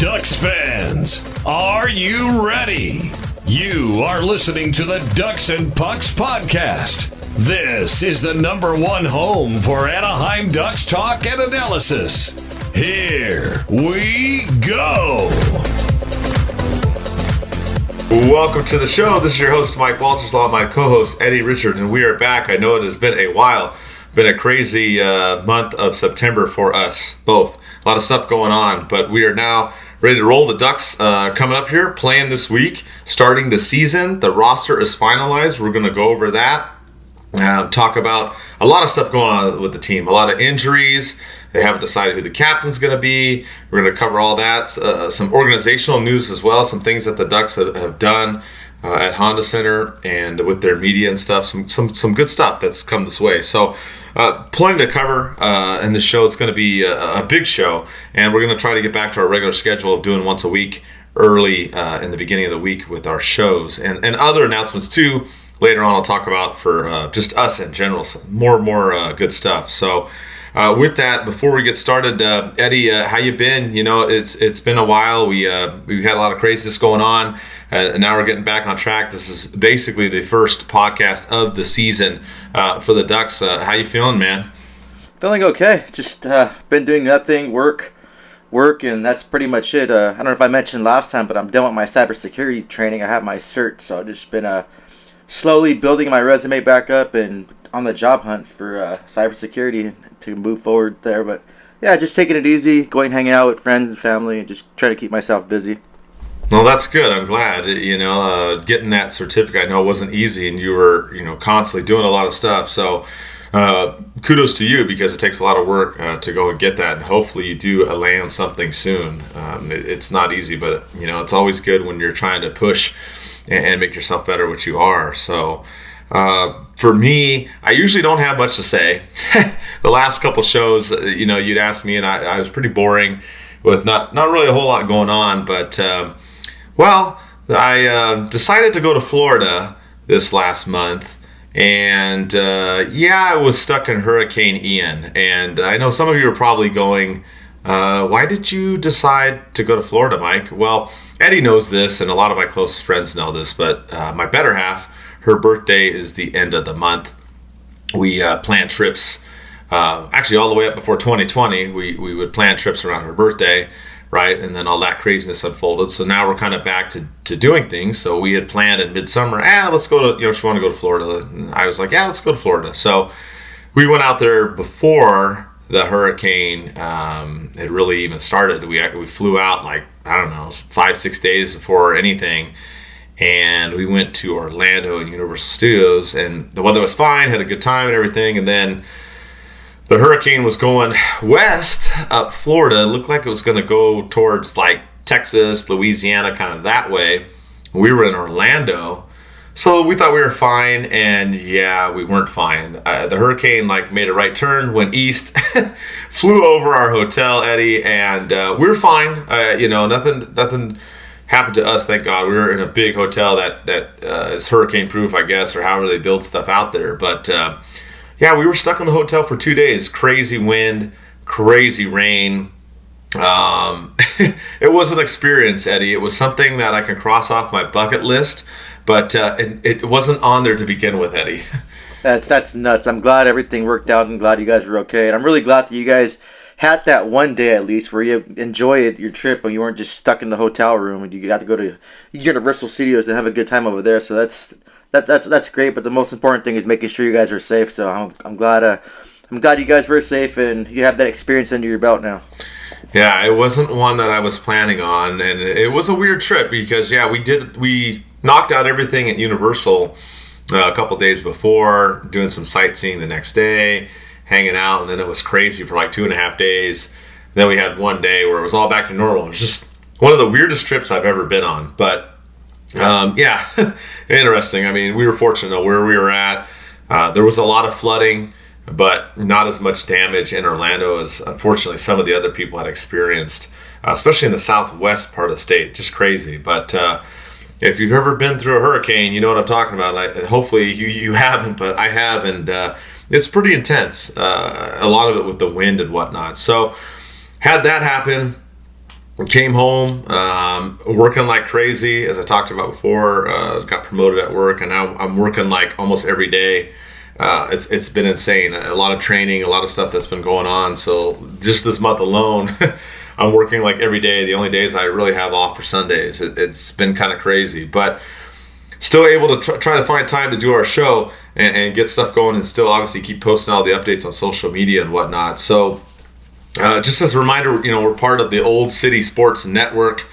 Ducks fans, are you ready? You are listening to the Ducks and Pucks podcast. This is the #1 home for Anaheim Ducks talk and analysis. Here we go. Welcome to the show. This is your host, Mike Walterslaw, my co-host, Eddie Richard, and we are back. I know it has been a while. Been a crazy month of September for us both. A lot of stuff going on, but we are now ready to roll. The Ducks coming up here, playing this week, starting the season. The roster is finalized. We're going to go over that. Talk about a lot of stuff going on with the team. A lot of injuries. They haven't decided who the captain's going to be. We're going to cover all that. Some organizational news as well. Some things that the Ducks have done at Honda Center and with their media and stuff. Some good stuff that's come this way. So plenty to cover in this show. It's going to be a big show, and we're going to try to get back to our regular schedule of doing once a week early in the beginning of the week with our shows and other announcements too. Later on, I'll talk about for just us in general, some more good stuff. So with that, before we get started, Eddie, how you been? You know, it's been a while. We've had a lot of craziness going on, and now we're getting back on track. This is basically the first podcast of the season for the Ducks. How you feeling, man? Feeling okay. Just been doing nothing, work, and that's pretty much it. I don't know if I mentioned last time, but I'm done with my cybersecurity training. I have my cert, so I've just been slowly building my resume back up and on the job hunt for cybersecurity to move forward there. But yeah, just taking it easy, going hanging out with friends and family, and just trying to keep myself busy. Well, that's good. I'm glad. Getting that certificate, I know it wasn't easy, and you were constantly doing a lot of stuff. So kudos to you, because it takes a lot of work to go and get that, and hopefully you do land something soon. It's not easy, but it's always good when you're trying to push and make yourself better, which you are. So for me, I usually don't have much to say. The last couple shows, you'd ask me, and I was pretty boring with not really a whole lot going on. But I decided to go to Florida this last month, and I was stuck in Hurricane Ian. And I know some of you are probably going, why did you decide to go to Florida, Mike? Well, Eddie knows this, and a lot of my close friends know this, but my better half, her birthday is the end of the month. We plan trips, actually all the way up before 2020, we would plan trips around her birthday, right? And then all that craziness unfolded. So now we're kind of back to doing things. So we had planned in midsummer, let's go to, she wanted to go to Florida. And I was like, let's go to Florida. So we went out there before the hurricane had really even started. We flew out 5-6 days before anything, and we went to Orlando and Universal Studios, and the weather was fine, had a good time and everything. And then the hurricane was going west up Florida. It looked like it was going to go towards Texas, Louisiana, kind of that way. We were in Orlando, so we thought we were fine, and we weren't fine. The hurricane made a right turn, went east, flew over our hotel, Eddie, and we were fine. Nothing happened to us, thank God. We were in a big hotel that is hurricane proof, I guess, or however they build stuff out there. But we were stuck in the hotel for 2 days. Crazy wind, crazy rain. It was an experience, Eddie. It was something that I can cross off my bucket list. But it wasn't on there to begin with, Eddie. That's nuts. I'm glad everything worked out. I'm glad you guys were okay. And I'm really glad that you guys had that one day at least where you enjoyed your trip and you weren't just stuck in the hotel room, and you got to go to Universal Studios and have a good time over there. So that's great. But the most important thing is making sure you guys are safe. So I'm glad you guys were safe and you have that experience under your belt now. Yeah, it wasn't one that I was planning on, and it was a weird trip because we knocked out everything at Universal a couple days before, doing some sightseeing the next day, hanging out, and then it was crazy for 2.5 days. Then we had one day where it was all back to normal. It was just one of the weirdest trips I've ever been on. But interesting. I mean, we were fortunate where we were at. There was a lot of flooding, but not as much damage in Orlando as unfortunately some of the other people had experienced, especially in the southwest part of the state. Just crazy. But if you've ever been through a hurricane, you know what I'm talking about. Hopefully you haven't, but I have, and it's pretty intense. A lot of it with the wind and whatnot. So had that happen. Came home, working like crazy, as I talked about before. Got promoted at work, and now I'm working like almost every day. It's been insane. A lot of training, a lot of stuff that's been going on. So just this month alone, I'm working like every day. The only days I really have off are Sundays. It's been kind of crazy, but still able to try to find time to do our show and get stuff going, and still obviously keep posting all the updates on social media and whatnot. So just as a reminder, we're part of the Old City Sports Network.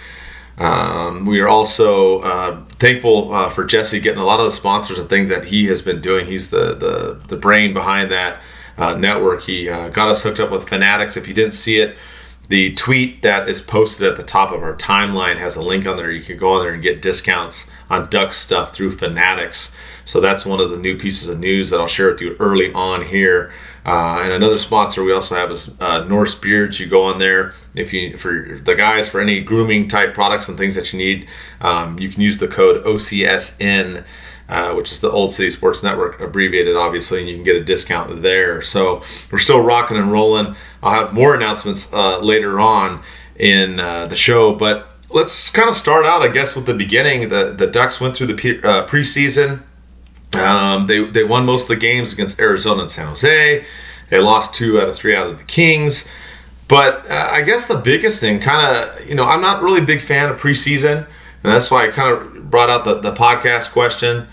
We are also thankful for Jesse getting a lot of the sponsors and things that he has been doing. He's the brain behind that network. He got us hooked up with Fanatics. If you didn't see it, the tweet that is posted at the top of our timeline has a link on there. You can go on there and get discounts on Ducks stuff through Fanatics. So that's one of the new pieces of news that I'll share with you early on here. And another sponsor we also have is Norse Beards. You go on there for the guys for any grooming type products and things that you need. You can use the code OCSN, which is the Old City Sports Network abbreviated, obviously, and you can get a discount there. So we're still rocking and rolling. I'll have more announcements later on in the show, but let's kind of start out, I guess, with the beginning. The Ducks went through the preseason. They won most of the games against Arizona and San Jose. They lost 2 out of 3 out of the Kings. But I guess the biggest thing, I'm not really a big fan of preseason, and that's why I kind of brought out the podcast question,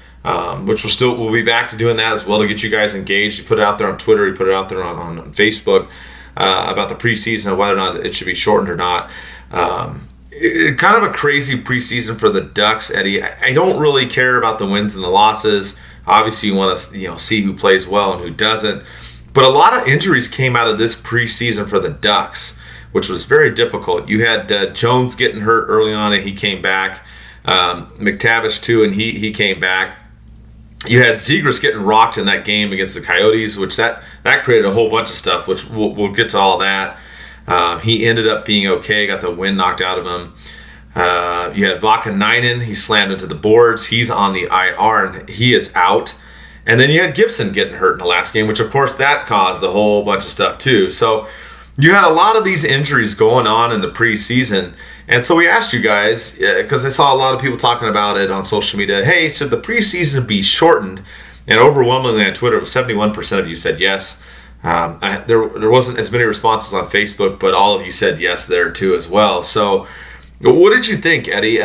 which we'll be back to doing that as well to get you guys engaged. You put it out there on Twitter, you put it out there on Facebook about the preseason and whether or not it should be shortened or not. Kind of a crazy preseason for the Ducks, Eddie. I don't really care about the wins and the losses. Obviously, you want to see who plays well and who doesn't. But a lot of injuries came out of this preseason for the Ducks, which was very difficult. You had Jones getting hurt early on, and he came back. McTavish, too, and he came back. You had Zegras getting rocked in that game against the Coyotes, which that created a whole bunch of stuff, which we'll get to all that. He ended up being okay, got the wind knocked out of him. You had Vakanainen, he slammed into the boards. He's on the IR, and he is out. And then you had Gibson getting hurt in the last game, which, of course, that caused a whole bunch of stuff, too. So you had a lot of these injuries going on in the preseason. And so we asked you guys, because I saw a lot of people talking about it on social media, hey, should the preseason be shortened? And overwhelmingly on Twitter, 71% of you said yes. There wasn't as many responses on Facebook, but all of you said yes there too as well. So what did you think, Eddie?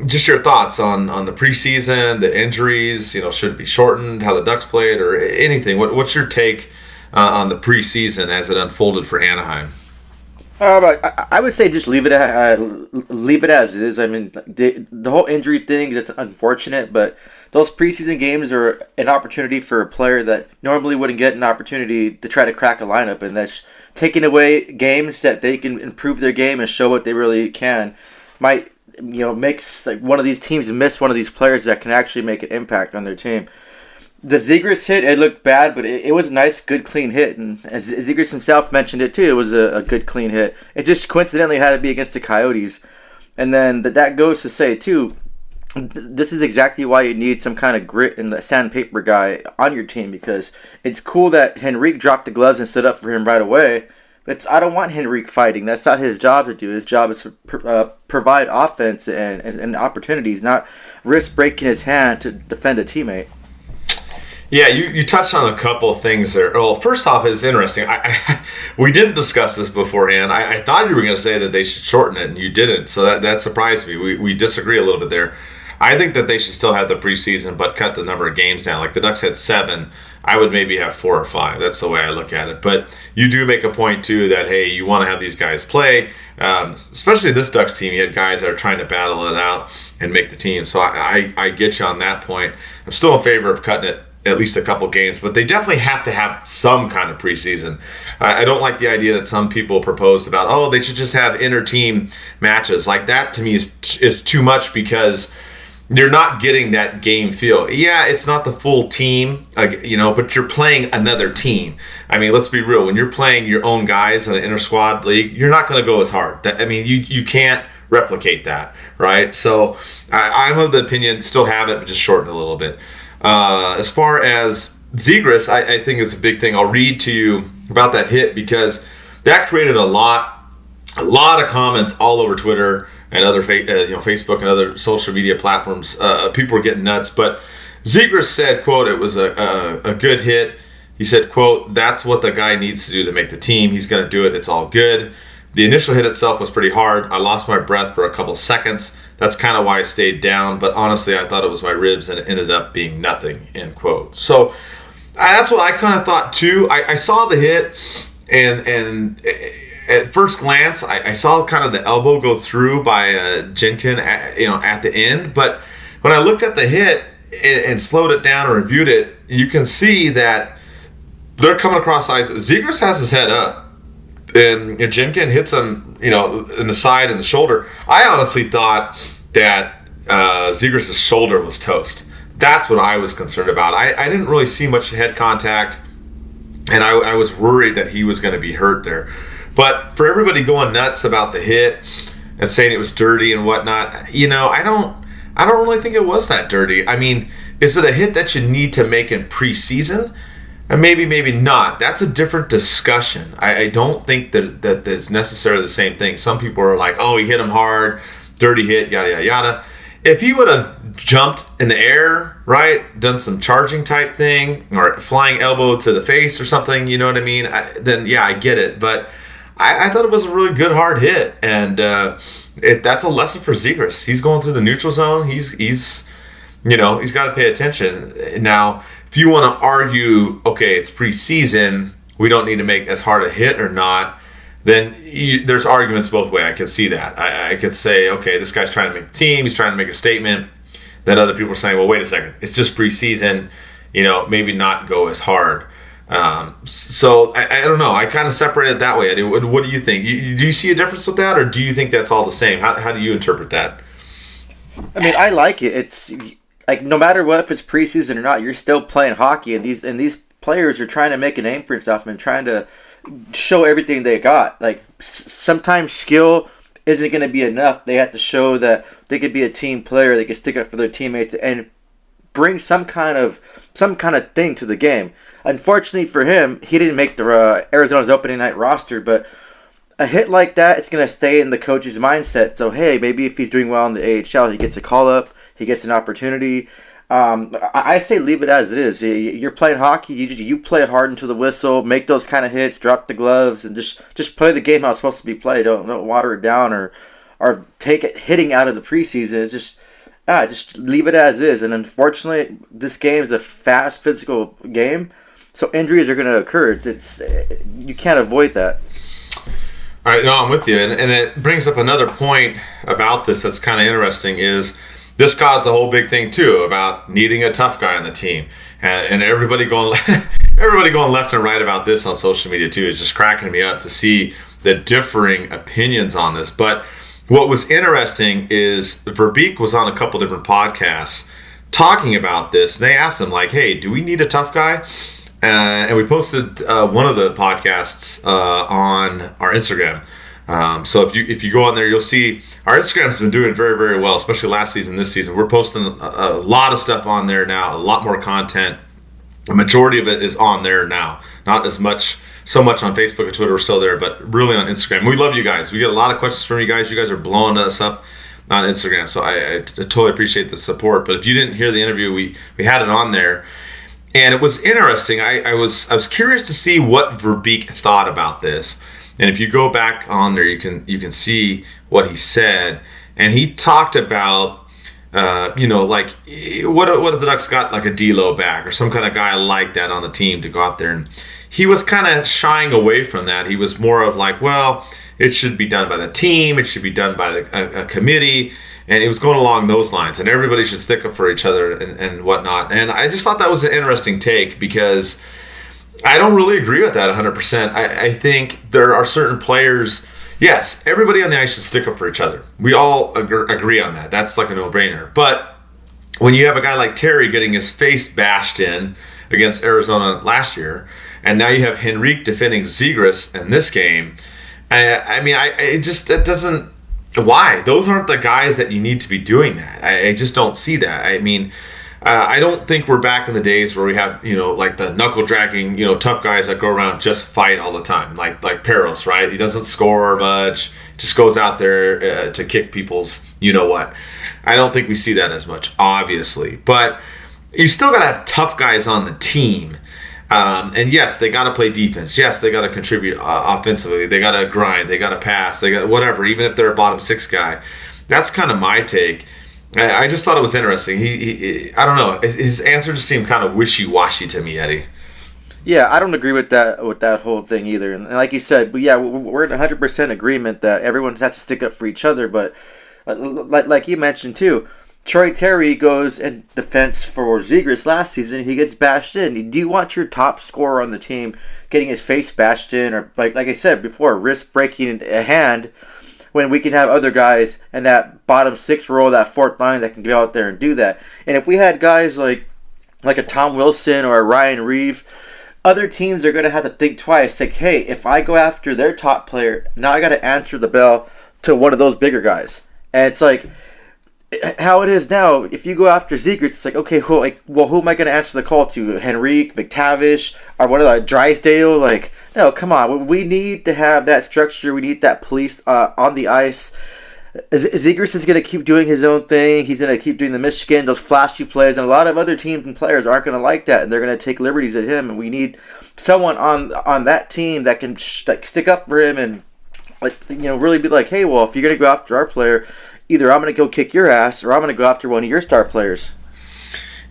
Just your thoughts on the preseason, the injuries, should it be shortened, how the Ducks played, or anything. What's your take on the preseason as it unfolded for Anaheim? I would say just leave it as is. I mean, the whole injury thing is unfortunate, but those preseason games are an opportunity for a player that normally wouldn't get an opportunity to try to crack a lineup, and that's taking away games that they can improve their game and show what they really can. Might makes one of these teams miss one of these players that can actually make an impact on their team. The Zegras hit, it looked bad, but it was a nice, good, clean hit. And as Zegras himself mentioned it too, it was a good, clean hit. It just coincidentally had to be against the Coyotes. And then that goes to say too, this is exactly why you need some kind of grit and the sandpaper guy on your team, because it's cool that Henrique dropped the gloves and stood up for him right away. But I don't want Henrique fighting. That's not his job to do. His job is to provide offense and opportunities, not risk breaking his hand to defend a teammate. Yeah, you touched on a couple of things there. Well, first off, it's interesting. We didn't discuss this beforehand. I thought you were going to say that they should shorten it, and you didn't. So that surprised me. We disagree a little bit there. I think that they should still have the preseason, but cut the number of games down. Like the Ducks had 7. I would maybe have 4 or 5. That's the way I look at it. But you do make a point, too, that, hey, you want to have these guys play. Especially this Ducks team, you had guys that are trying to battle it out and make the team. So I get you on that point. I'm still in favor of cutting it at least a couple games, but they definitely have to have some kind of preseason. I don't like the idea that some people proposed about, they should just have inter-team matches. Like that, to me, is too much, because you're not getting that game feel. Yeah, it's not the full team, but you're playing another team. I mean, let's be real. When you're playing your own guys in an inter-squad league, you're not going to go as hard. You can't replicate that, right? So I'm of the opinion, still have it, but just shorten it a little bit. As far as Zegras, I think it's a big thing. I'll read to you about that hit, because that created a lot a lot of comments all over Twitter and other Facebook and other social media platforms. People were getting nuts, but Zegras said, quote, it was a good hit. He said, quote, that's what the guy needs to do to make the team. He's going to do it. It's all good. The initial hit itself was pretty hard. I lost my breath for a couple seconds. That's kind of why I stayed down. But honestly, I thought it was my ribs, and it ended up being nothing, end quote. So that's what I kind of thought, too. I saw the hit, and at first glance, I saw kind of the elbow go through by Jenkin at the end. But when I looked at the hit and slowed it down and reviewed it, you can see that they're coming across eyes. Zegras has his head up, and Jenkin hits him, in the side and the shoulder. I honestly thought that Zegras' shoulder was toast. That's what I was concerned about. I didn't really see much head contact, and I was worried that he was going to be hurt there. But for everybody going nuts about the hit and saying it was dirty and whatnot, I don't really think it was that dirty. I mean, is it a hit that you need to make in preseason? And maybe not. That's a different discussion. I don't think that it's necessarily the same thing. Some people are like, oh, he hit him hard, dirty hit, yada, yada, yada. If he would have jumped in the air, right, done some charging type thing, or flying elbow to the face or something, you know what I mean? Then, yeah, I get it. But I thought it was a really good hard hit. And that's a lesson for Zegras. He's going through the neutral zone. He's got to pay attention. Now, if you want to argue, okay, it's preseason, we don't need to make as hard a hit or not, then there's arguments both ways. I could see that. I could say, okay, this guy's trying to make the team, he's trying to make a statement. Then other people are saying, well, wait a second, it's just preseason, maybe not go as hard. So I don't know. I kind of separate it that way. Eddie, what do you think? Do you see a difference with that, or do you think that's all the same? How do you interpret that? I mean, I like it. It's like no matter what, if it's preseason or not, you're still playing hockey, and these players are trying to make a name for themselves and trying to show everything they got. Like sometimes skill isn't going to be enough. They have to show that they could be a team player. They can stick up for their teammates and bring some kind of thing to the game. Unfortunately for him, he didn't make the Arizona's opening night roster, but a hit like that, it's going to stay in the coach's mindset. So, hey, maybe if he's doing well in the AHL, he gets a call-up, he gets an opportunity. I say leave it as it is. You're playing hockey, you play it hard into the whistle, make those kind of hits, drop the gloves, and just play the game how it's supposed to be played. Don't water it down or take it hitting out of the preseason. Just leave it as is. And unfortunately, this game is a fast, physical game, so injuries are going to occur. It's you can't avoid that. All right, no, I'm with you. And it brings up another point about this that's kind of interesting is this caused the whole big thing, too, about needing a tough guy on the team. And everybody going left and right about this on social media, too. It's just cracking me up to see the differing opinions on this. But what was interesting is Verbeek was on a couple different podcasts talking about this. They asked him, like, hey, do we need a tough guy? And we posted one of the podcasts on our Instagram. So if you go on there, you'll see our Instagram's been doing very, very well, especially last season, this season. We're posting a lot of stuff on there now, a lot more content. The majority of it is on there now. Not so much on Facebook and Twitter. We're still there, but really on Instagram. We love you guys. We get a lot of questions from you guys. You guys are blowing us up on Instagram. So I totally appreciate the support. But if you didn't hear the interview, we had it on there. And it was interesting. I was curious to see what Verbeek thought about this. And if you go back on there, you can see what he said. And he talked about, like what if the Ducks got like a D'Lo back or some kind of guy like that on the team to go out there. And he was kind of shying away from that. He was more of like, well, it should be done by the team. It should be done by a committee. And it was going along those lines. And everybody should stick up for each other and whatnot. And I just thought that was an interesting take because I don't really agree with that 100%. I think there are certain players, yes, everybody on the ice should stick up for each other. We all agree on that. That's like a no-brainer. But when you have a guy like Terry getting his face bashed in against Arizona last year, and now you have Henrique defending Zegras in this game, it doesn't... Why? Those aren't the guys that you need to be doing that. I just don't see that. I mean, I don't think we're back in the days where we have, like the knuckle dragging, tough guys that go around just fight all the time, like Peros, right? He doesn't score much, just goes out there to kick people's, what. I don't think we see that as much, obviously, but you still got to have tough guys on the team. And yes, they got to play defense. Yes, they got to contribute offensively. They got to grind. They got to pass. They got whatever. Even if they're a bottom 6 guy, that's kind of my take. I just thought it was interesting. He I don't know. His answer just seemed kind of wishy-washy to me, Eddie. Yeah, I don't agree with that whole thing either. And like you said, but yeah, we're in 100% agreement that everyone has to stick up for each other. But like you mentioned too, Troy Terry goes in defense for Zegras last season. He gets bashed in. Do you want your top scorer on the team getting his face bashed in, or like I said before, risk breaking a hand, when we can have other guys in that bottom 6 role, that 4th line, that can go out there and do that? And if we had guys like a Tom Wilson or a Ryan Reeve, other teams are going to have to think twice. Like, hey, if I go after their top player, now I got to answer the bell to one of those bigger guys. And it's like how it is now. If you go after Zegras, it's like, okay, who am I going to answer the call to? Henrique, McTavish, or what are Drysdale? Like, no, come on. We need to have that structure. We need that police on the ice. Zegras is going to keep doing his own thing. He's going to keep doing the Michigan, those flashy plays, and a lot of other teams and players aren't going to like that, and they're going to take liberties at him. And we need someone on that team that can stick up for him and really be like, hey, well, if you're going to go after our player, either I'm going to go kick your ass or I'm going to go after one of your star players.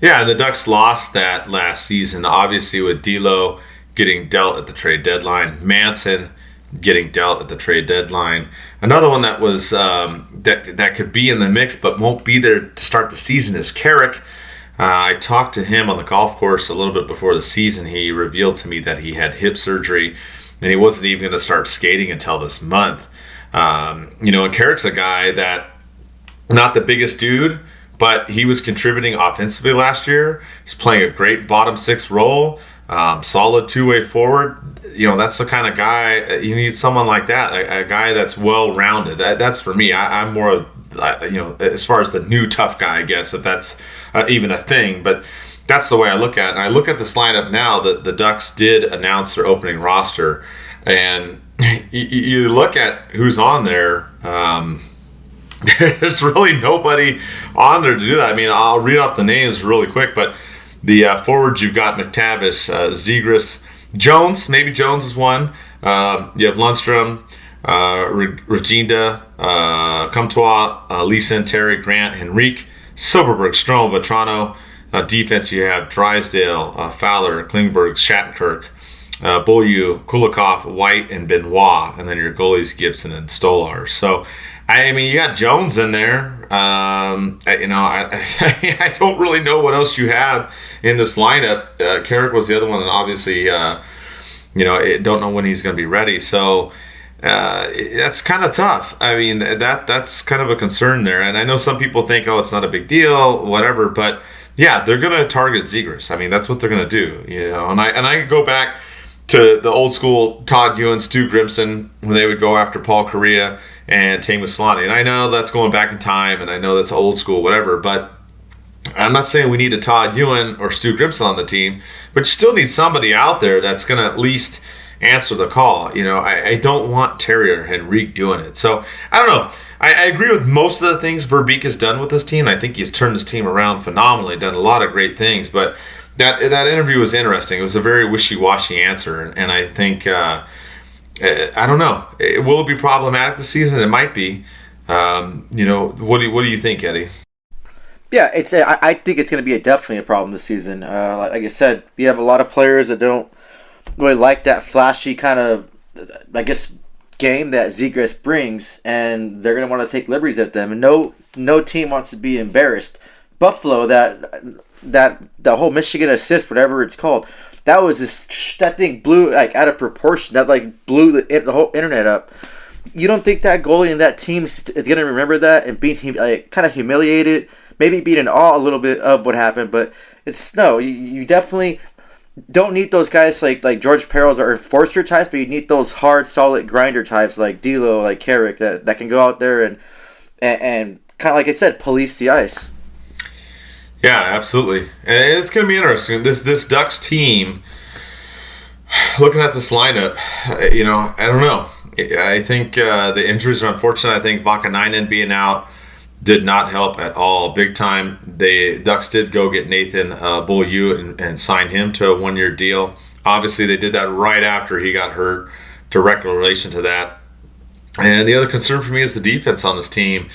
Yeah, and the Ducks lost that last season, obviously, with D'Lo getting dealt at the trade deadline, Manson getting dealt at the trade deadline. Another one that was that could be in the mix but won't be there to start the season is Carrick. I talked to him on the golf course a little bit before the season. He revealed to me that he had hip surgery and he wasn't even going to start skating until this month. And Carrick's a guy that, not the biggest dude, but he was contributing offensively last year. He's playing a great bottom 6 role, solid two-way forward. That's the kind of guy you need. Someone like that, a guy that's well-rounded. That's for me. I'm more of, as far as the new tough guy, I guess, if that's even a thing. But that's the way I look at it. And I look at this lineup now. The Ducks did announce their opening roster, and you look at who's on there. There's really nobody on there to do that. I mean, I'll read off the names really quick, but the forwards, you've got McTavish, Zegras, Jones. Maybe Jones is one. You have Lundstrom, Regina, Comtois, Leeson, Terry, Grant, Henrique, Silverberg, Strom, Vetrano. Defense, you have Drysdale, Fowler, Klingberg, Shattenkirk, Beaulieu, Kulikov, White, and Benoit. And then your goalies, Gibson and Stolar. So, I mean, you got Jones in there. I don't really know what else you have in this lineup. Carrick was the other one, and obviously, don't know when he's going to be ready. So that's kind of tough. I mean, that's kind of a concern there. And I know some people think, oh, it's not a big deal, whatever. But yeah, they're going to target Zegras. I mean, that's what they're going to do. And I go back to the old school Todd Ewan, Stu Grimson, when they would go after Paul Kariya and Teemu Selanne. And I know that's going back in time, and I know that's old school, whatever, but I'm not saying we need a Todd Ewan or Stu Grimson on the team, but you still need somebody out there that's going to at least answer the call. I don't want Terry or Henrique doing it. So, I don't know. I agree with most of the things Verbeek has done with this team. I think he's turned his team around phenomenally, done a lot of great things, but that interview was interesting. It was a very wishy-washy answer, and I think I don't know. Will it be problematic this season? It might be. What do you think, Eddie? Yeah, I think it's going to be definitely a problem this season. Like I said, you have a lot of players that don't really like that flashy kind of, I guess, game that Zegras brings, and they're going to want to take liberties at them. And no team wants to be embarrassed. Buffalo, that the whole Michigan assist, whatever it's called, that thing blew out of proportion. That blew the whole internet up. You don't think that goalie and that team is going to remember that and be kind of humiliated, maybe beat in awe a little bit of what happened? But you definitely don't need those guys like George Peros or Forster types, but you need those hard, solid grinder types like D'Lo, like Carrick, that can go out there and kind of, like I said, police the ice. Yeah, absolutely. And it's going to be interesting. This Ducks team, looking at this lineup, I don't know. I think the injuries are unfortunate. I think Vakanainen being out did not help at all, big time. The Ducks did go get Nathan Beaulieu and sign him to a 1-year deal. Obviously, they did that right after he got hurt, direct relation to that. And the other concern for me is the defense on this team.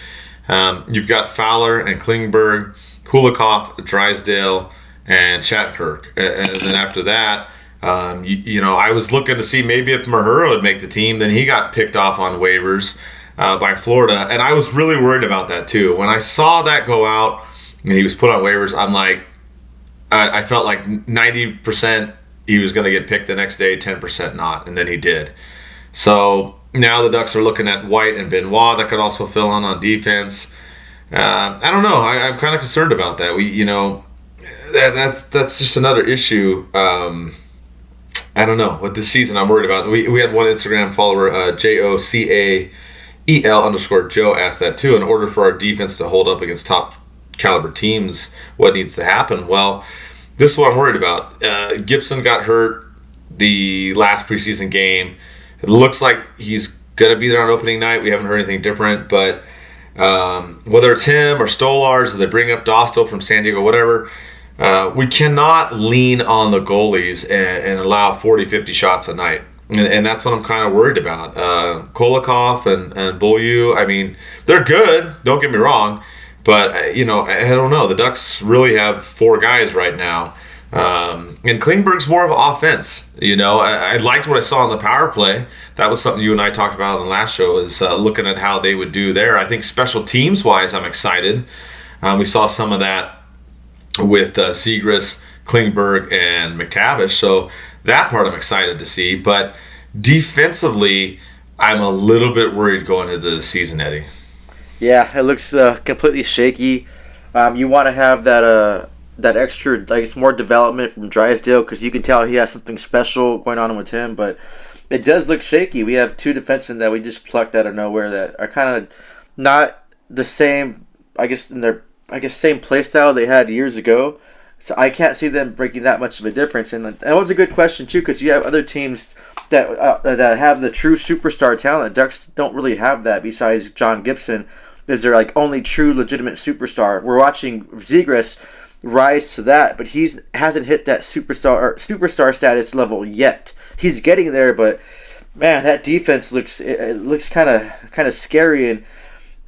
You've got Fowler and Klingberg, Kulikov, Drysdale, and Shattenkirk. And then after that, I was looking to see maybe if Mahura would make the team. Then he got picked off on waivers by Florida. And I was really worried about that too. When I saw that go out and he was put on waivers, I'm like, I felt like 90% he was going to get picked the next day, 10% not. And then he did. So now the Ducks are looking at White and Benoit that could also fill in on defense. I don't know. I'm kind of concerned about that. That's just another issue. I don't know. With this season, I'm worried about. We had one Instagram follower, JOCAEL_Joe, asked that too. In order for our defense to hold up against top caliber teams, what needs to happen? Well, this is what I'm worried about. Gibson got hurt the last preseason game. It looks like he's going to be there on opening night. We haven't heard anything different, but whether it's him or Stolars, or they bring up Dostal from San Diego, whatever, we cannot lean on the goalies and allow 40, 50 shots a night. And that's what I'm kind of worried about. Kulikov and Beaulieu, I mean, they're good, don't get me wrong, but, I don't know. The Ducks really have 4 guys right now. And Klingberg's more of an offense. I liked what I saw on the power play. That was something you and I talked about in the last show, is looking at how they would do there. I think special teams-wise, I'm excited. We saw some of that with Zegras, Klingberg, and McTavish. So that part I'm excited to see. But defensively, I'm a little bit worried going into the season, Eddie. Yeah, it looks completely shaky. You want to have that extra, I guess, more development from Drysdale, because you can tell he has something special going on with him, but it does look shaky. We have 2 defensemen that we just plucked out of nowhere that are kind of not the same, I guess, in their same play style they had years ago. So I can't see them breaking that much of a difference. And that was a good question too, because you have other teams that have the true superstar talent. Ducks don't really have that. Besides John Gibson, is their only true legitimate superstar. We're watching Zegras rise to that, but he hasn't hit that superstar status level yet. He's getting there, but man, that defense looks kind of scary, and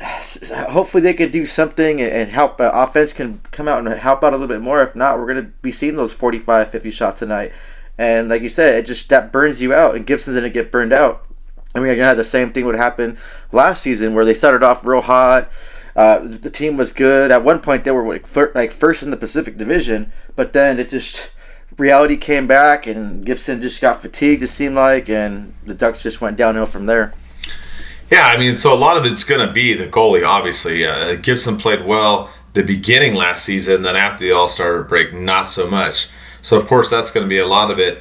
hopefully they can do something and help. Offense can come out and help out a little bit more. If not, we're going to be seeing those 45, 50 shots tonight, and like you said, that burns you out, and Gibson's going to get burned out. I mean, you're going to have the same thing would happen last season, where they started off real hot. The team was good. At one point, they were first in the Pacific Division, but then reality came back, and Gibson just got fatigued, it seemed like, and the Ducks just went downhill from there. Yeah, I mean, so a lot of it's going to be the goalie, obviously. Gibson played well the beginning last season, then after the All-Star break, not so much. So, of course, that's going to be a lot of it.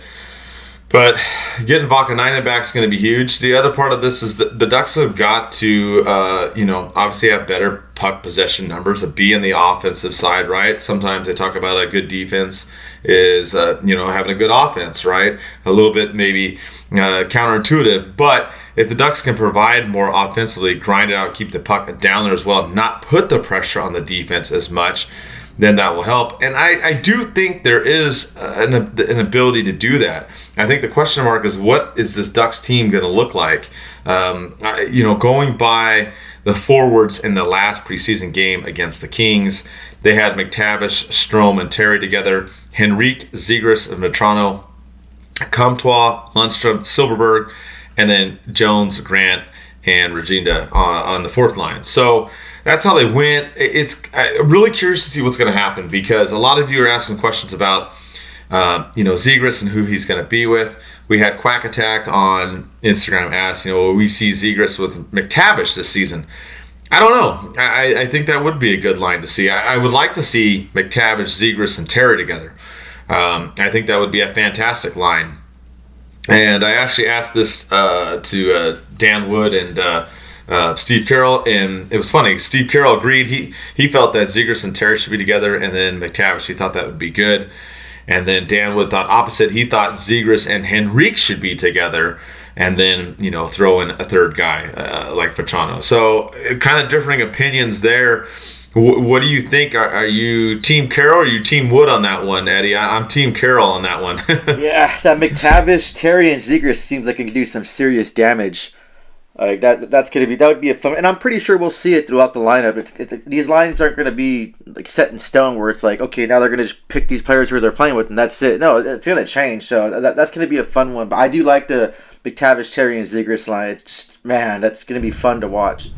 But getting Vakanainen back is going to be huge. The other part of this is that the Ducks have got to, obviously have better puck possession numbers, be in the offensive side, right? Sometimes they talk about a good defense is, having a good offense, right? A little bit maybe counterintuitive. But if the Ducks can provide more offensively, grind it out, keep the puck down there as well, not put the pressure on the defense as much, then that will help. And I do think there is an ability to do that. I think the question mark is, what is this Ducks team going to look like? Going by the forwards in the last preseason game against the Kings, they had McTavish, Strome, and Terry together, Henrique, Zegras, and Vetrano, Comtois, Lundstrom, Silverberg, and then Jones, Grant, and Regina on the 4th line. So that's how they went. I'm really curious to see what's going to happen, because a lot of you are asking questions about, Zegras and who he's going to be with. We had Quack Attack on Instagram ask, will we see Zegras with McTavish this season? I don't know. I think that would be a good line to see. I would like to see McTavish, Zegras, and Terry together. I think that would be a fantastic line. And I actually asked this to Dan Wood and Steve Carroll, and it was funny. Steve Carroll agreed. He felt that Zegras and Terry should be together, and then McTavish, he thought that would be good. And then Dan Wood thought opposite. He thought Zegras and Henrique should be together, and then, throw in a third guy like Fachano. So kind of differing opinions there. What do you think? Are you Team Carroll or are you Team Wood on that one, Eddie? I'm Team Carroll on that one. Yeah, that McTavish, Terry, and Zegras seems like it can do some serious damage. Like that would be a fun, and I'm pretty sure we'll see it throughout the lineup. These lines aren't going to be like set in stone where it's like, okay, now they're going to just pick these players who they're playing with and that's it. No, it's going to change. So that's going to be a fun one. But I do like the McTavish, Terry, and Zegras line. It's just, man, that's going to be fun to watch.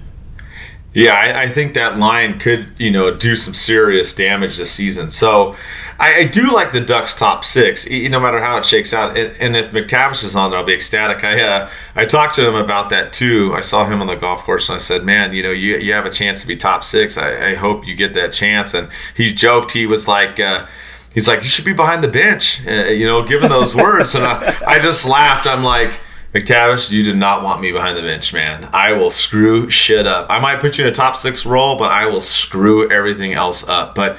Yeah, I think that line could, do some serious damage this season. So I do like the Ducks top six, no matter how it shakes out. And if McTavish is on there, I'll be ecstatic. I talked to him about that too. I saw him on the golf course and I said, man, you have a chance to be top six. I hope you get that chance. And he joked, he was like, you should be behind the bench, given those words. And I just laughed. I'm like, McTavish, you did not want me behind the bench, man. I will screw shit up. I might put you in a top six role, but I will screw everything else up. But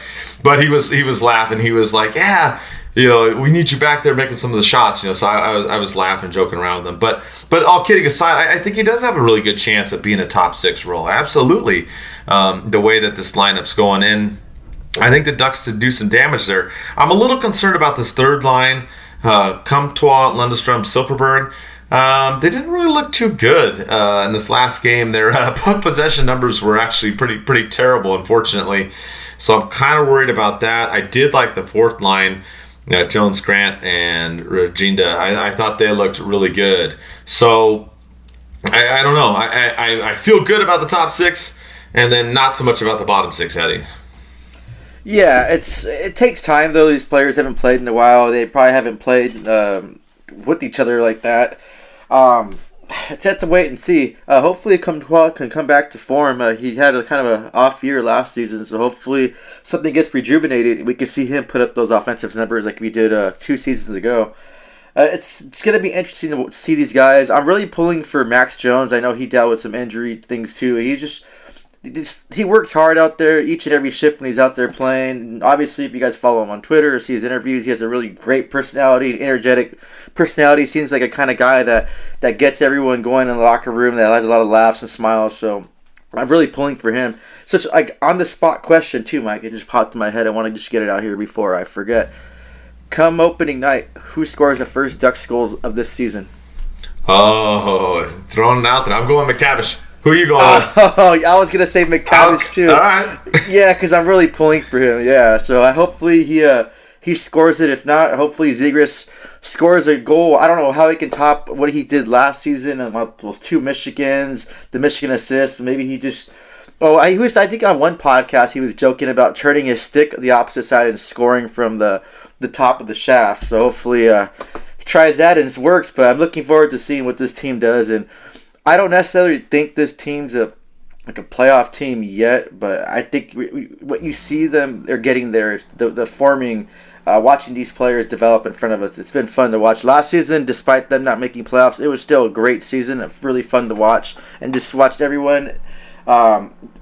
he was laughing. He was like, yeah, we need you back there making some of the shots. So I was laughing, joking around with him. But all kidding aside, I think he does have a really good chance at being a top six role. Absolutely. The way that this lineup's going in, I think the Ducks could do some damage there. I'm a little concerned about this third line. Comtois, Lundestrom, Silverberg. They didn't really look too good in this last game. Their puck possession numbers were actually pretty terrible, unfortunately. So I'm kind of worried about that. I did like the fourth line, Jones, Grant, and Reginda. I thought they looked really good. So I don't know. I feel good about the top six, and then not so much about the bottom six, Eddie. Yeah, it takes time though. These players haven't played in a while. They probably haven't played with each other like that. It's have to wait and see. Hopefully, Comtois can come back to form. He had a kind of an off year last season, so hopefully something gets rejuvenated. We can see him put up those offensive numbers like we did 2 seasons ago. It's going to be interesting to see these guys. I'm really pulling for Max Jones. I know he dealt with some injury things too. He works hard out there each and every shift when he's out there playing. And obviously, if you guys follow him on Twitter or see his interviews, he has a really great personality, energetic personality. Seems like a kind of guy that gets everyone going in the locker room, that has a lot of laughs and smiles. So I'm really pulling for him. Such like on the spot question too, Mike. It just popped in my head. I want to just get it out here before I forget. Come opening night, who scores the first Ducks goals of this season? Oh, throwing it out there. I'm going McTavish. Who are you going with? Oh, I was going to say McTavish too. All right. Yeah, because I'm really pulling for him. Yeah, so hopefully he scores it. If not, hopefully Zegras scores a goal. I don't know how he can top what he did last season and those 2 Michigans, the Michigan assist. Maybe he just... I think on one podcast he was joking about turning his stick the opposite side and scoring from the top of the shaft. So hopefully he tries that and it works. But I'm looking forward to seeing what this team does. And I don't necessarily think this team's a playoff team yet, but I think what you see they're getting there. The forming, watching these players develop in front of us. It's been fun to watch. Last season, despite them not making playoffs, it was still a great season. It's really fun to watch, and just watched everyone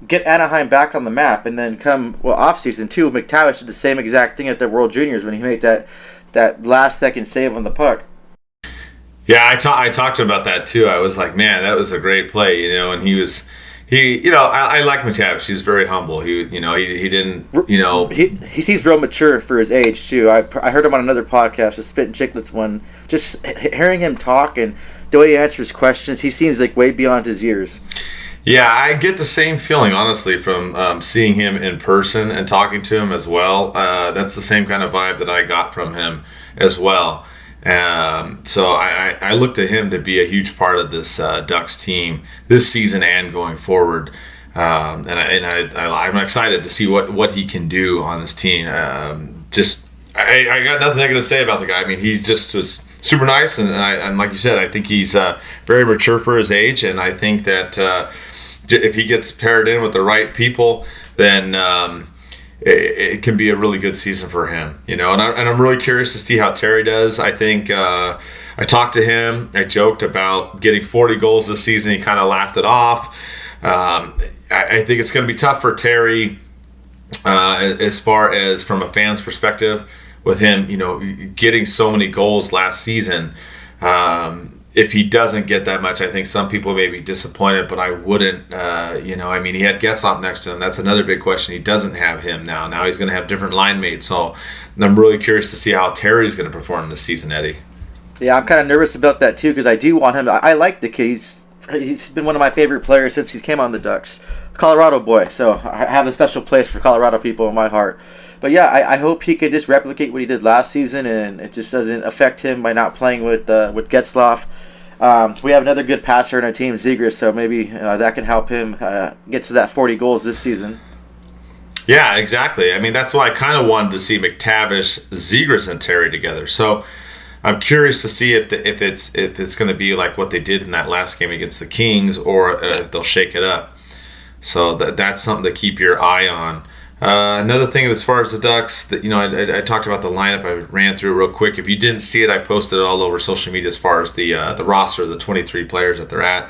get Anaheim back on the map. And then off season too, McTavish did the same exact thing at the World Juniors when he made that last second save on the puck. Yeah, I talked to him about that too. I was like, man, that was a great play, and he I like McTavish. He's very humble. He didn't, He seems real mature for his age too. I heard him on another podcast, the Spit and Chicklets one. Just hearing him talk and the way he answers questions, he seems like way beyond his years. Yeah, I get the same feeling, honestly, from seeing him in person and talking to him as well. That's the same kind of vibe that I got from him as well. So I look to him to be a huge part of this Ducks team this season and going forward. I'm excited to see what he can do on this team. I got nothing negative to say about the guy. I mean, he just was super nice, and like you said, I think he's very mature for his age, and I think that if he gets paired in with the right people, then it can be a really good season for him, and I'm really curious to see how Terry does. I think I talked to him. I joked about getting 40 goals this season. He kind of laughed it off. I think it's going to be tough for Terry as far as from a fan's perspective with him, getting so many goals last season. If he doesn't get that much, I think some people may be disappointed, but I wouldn't. He had Getzlaf next to him. That's another big question. He doesn't have him now. Now he's going to have different line mates. So I'm really curious to see how Terry's going to perform this season, Eddie. Yeah, I'm kind of nervous about that too because I do want him. I like the kid. He's been one of my favorite players since he came on the Ducks. Colorado boy, so I have a special place for Colorado people in my heart. But yeah, I hope he could just replicate what he did last season, and it just doesn't affect him by not playing with Getzlaf. We have another good passer in our team, Zegras, so maybe that can help him get to that 40 goals this season. Yeah, exactly. I mean, that's why I kind of wanted to see McTavish, Zegras, and Terry together. So I'm curious to see if it's going to be like what they did in that last game against the Kings, or if they'll shake it up. So that's something to keep your eye on. Another thing as far as the Ducks, I talked about the lineup. I ran through it real quick. If you didn't see it, I posted it all over social media as far as the roster, the 23 players that they're at.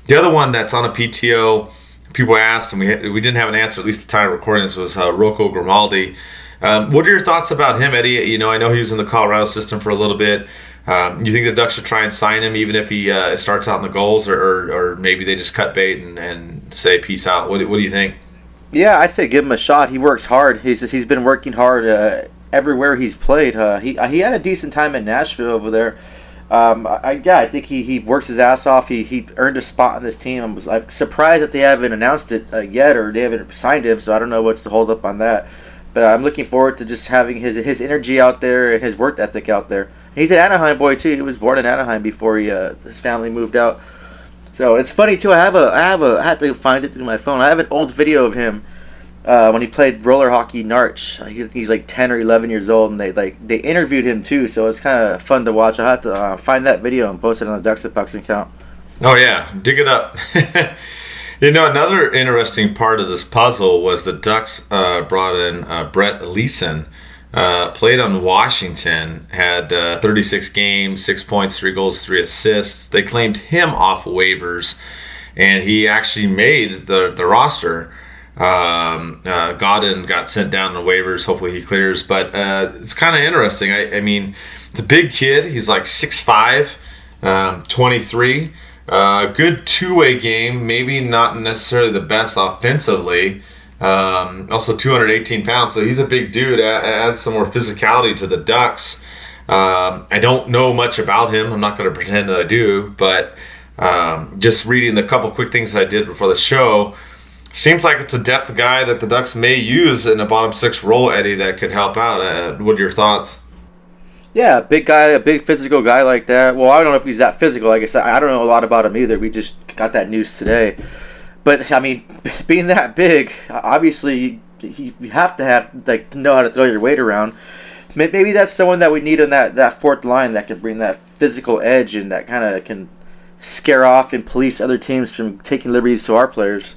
The other one that's on a PTO, people asked, and we didn't have an answer, at least the time of recording this, was Rocco Grimaldi. What are your thoughts about him, Eddie? I know he was in the Colorado system for a little bit. You think the Ducks should try and sign him even if he starts out in the goals, or maybe they just cut bait and say peace out? What do you think? Yeah, I say give him a shot. He works hard. He's been working hard everywhere he's played. He had a decent time in Nashville over there. I think he works his ass off. He earned a spot on this team. I'm surprised that they haven't announced it yet, or they haven't signed him. So I don't know what's to hold up on that. But I'm looking forward to just having his energy out there and his work ethic out there. He's an Anaheim boy too. He was born in Anaheim before his family moved out. So it's funny too. I had to find it through my phone. I have an old video of him when he played roller hockey Narch. He's like 10 or 11 years old, and they interviewed him too. So it's kind of fun to watch. I have to find that video and post it on the DucksNPucks account. Oh yeah, dig it up. Another interesting part of this puzzle was the Ducks brought in Brett Leeson. Played on Washington, had 36 games, 6 points, 3 goals, 3 assists. They claimed him off waivers, and he actually made the roster. Godin got sent down the waivers. Hopefully he clears. But it's kind of interesting. I mean, it's a big kid. He's like 6'5", 23. Good two-way game. Maybe not necessarily the best offensively. Also 218 pounds, so he's a big dude. Adds some more physicality to the Ducks. I don't know much about him. I'm not going to pretend that I do, but just reading the couple quick things I did before the show, seems like it's a depth guy that the Ducks may use in a bottom six role, Eddie, that could help out. What are your thoughts? Yeah, big guy, a big physical guy like that. Well, I don't know if he's that physical. Like I said, I don't know a lot about him either. We just got that news today. But, I mean, being that big, obviously, you have to know how to throw your weight around. Maybe that's someone that we need on that fourth line that can bring that physical edge and that kind of can scare off and police other teams from taking liberties to our players.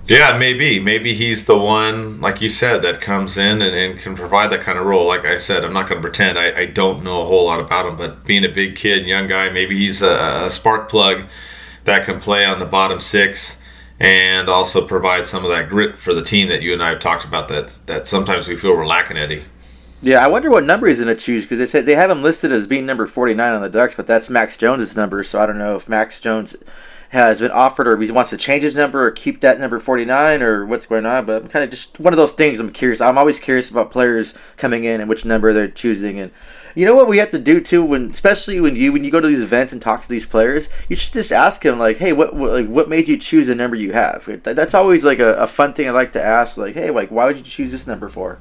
Yeah, maybe. Maybe he's the one, like you said, that comes in and can provide that kind of role. Like I said, I'm not going to pretend I don't know a whole lot about him, but being a big kid, young guy, maybe he's a spark plug that can play on the bottom six and also provide some of that grit for the team that you and I have talked about that sometimes we feel we're lacking, Eddie. Yeah, I wonder what number he's going to choose, because they have him listed as being number 49 on the Ducks, but that's Max Jones' number, so I don't know if Max Jones has been offered or if he wants to change his number or keep that number 49 or what's going on, but I'm kind of just one of those things I'm curious. I'm always curious about players coming in and which number they're choosing. And you know what we have to do too, especially when you go to these events and talk to these players, you should just ask them like, hey, what made you choose the number you have? That's always like a fun thing I like to ask, like, hey, like why would you choose this number for?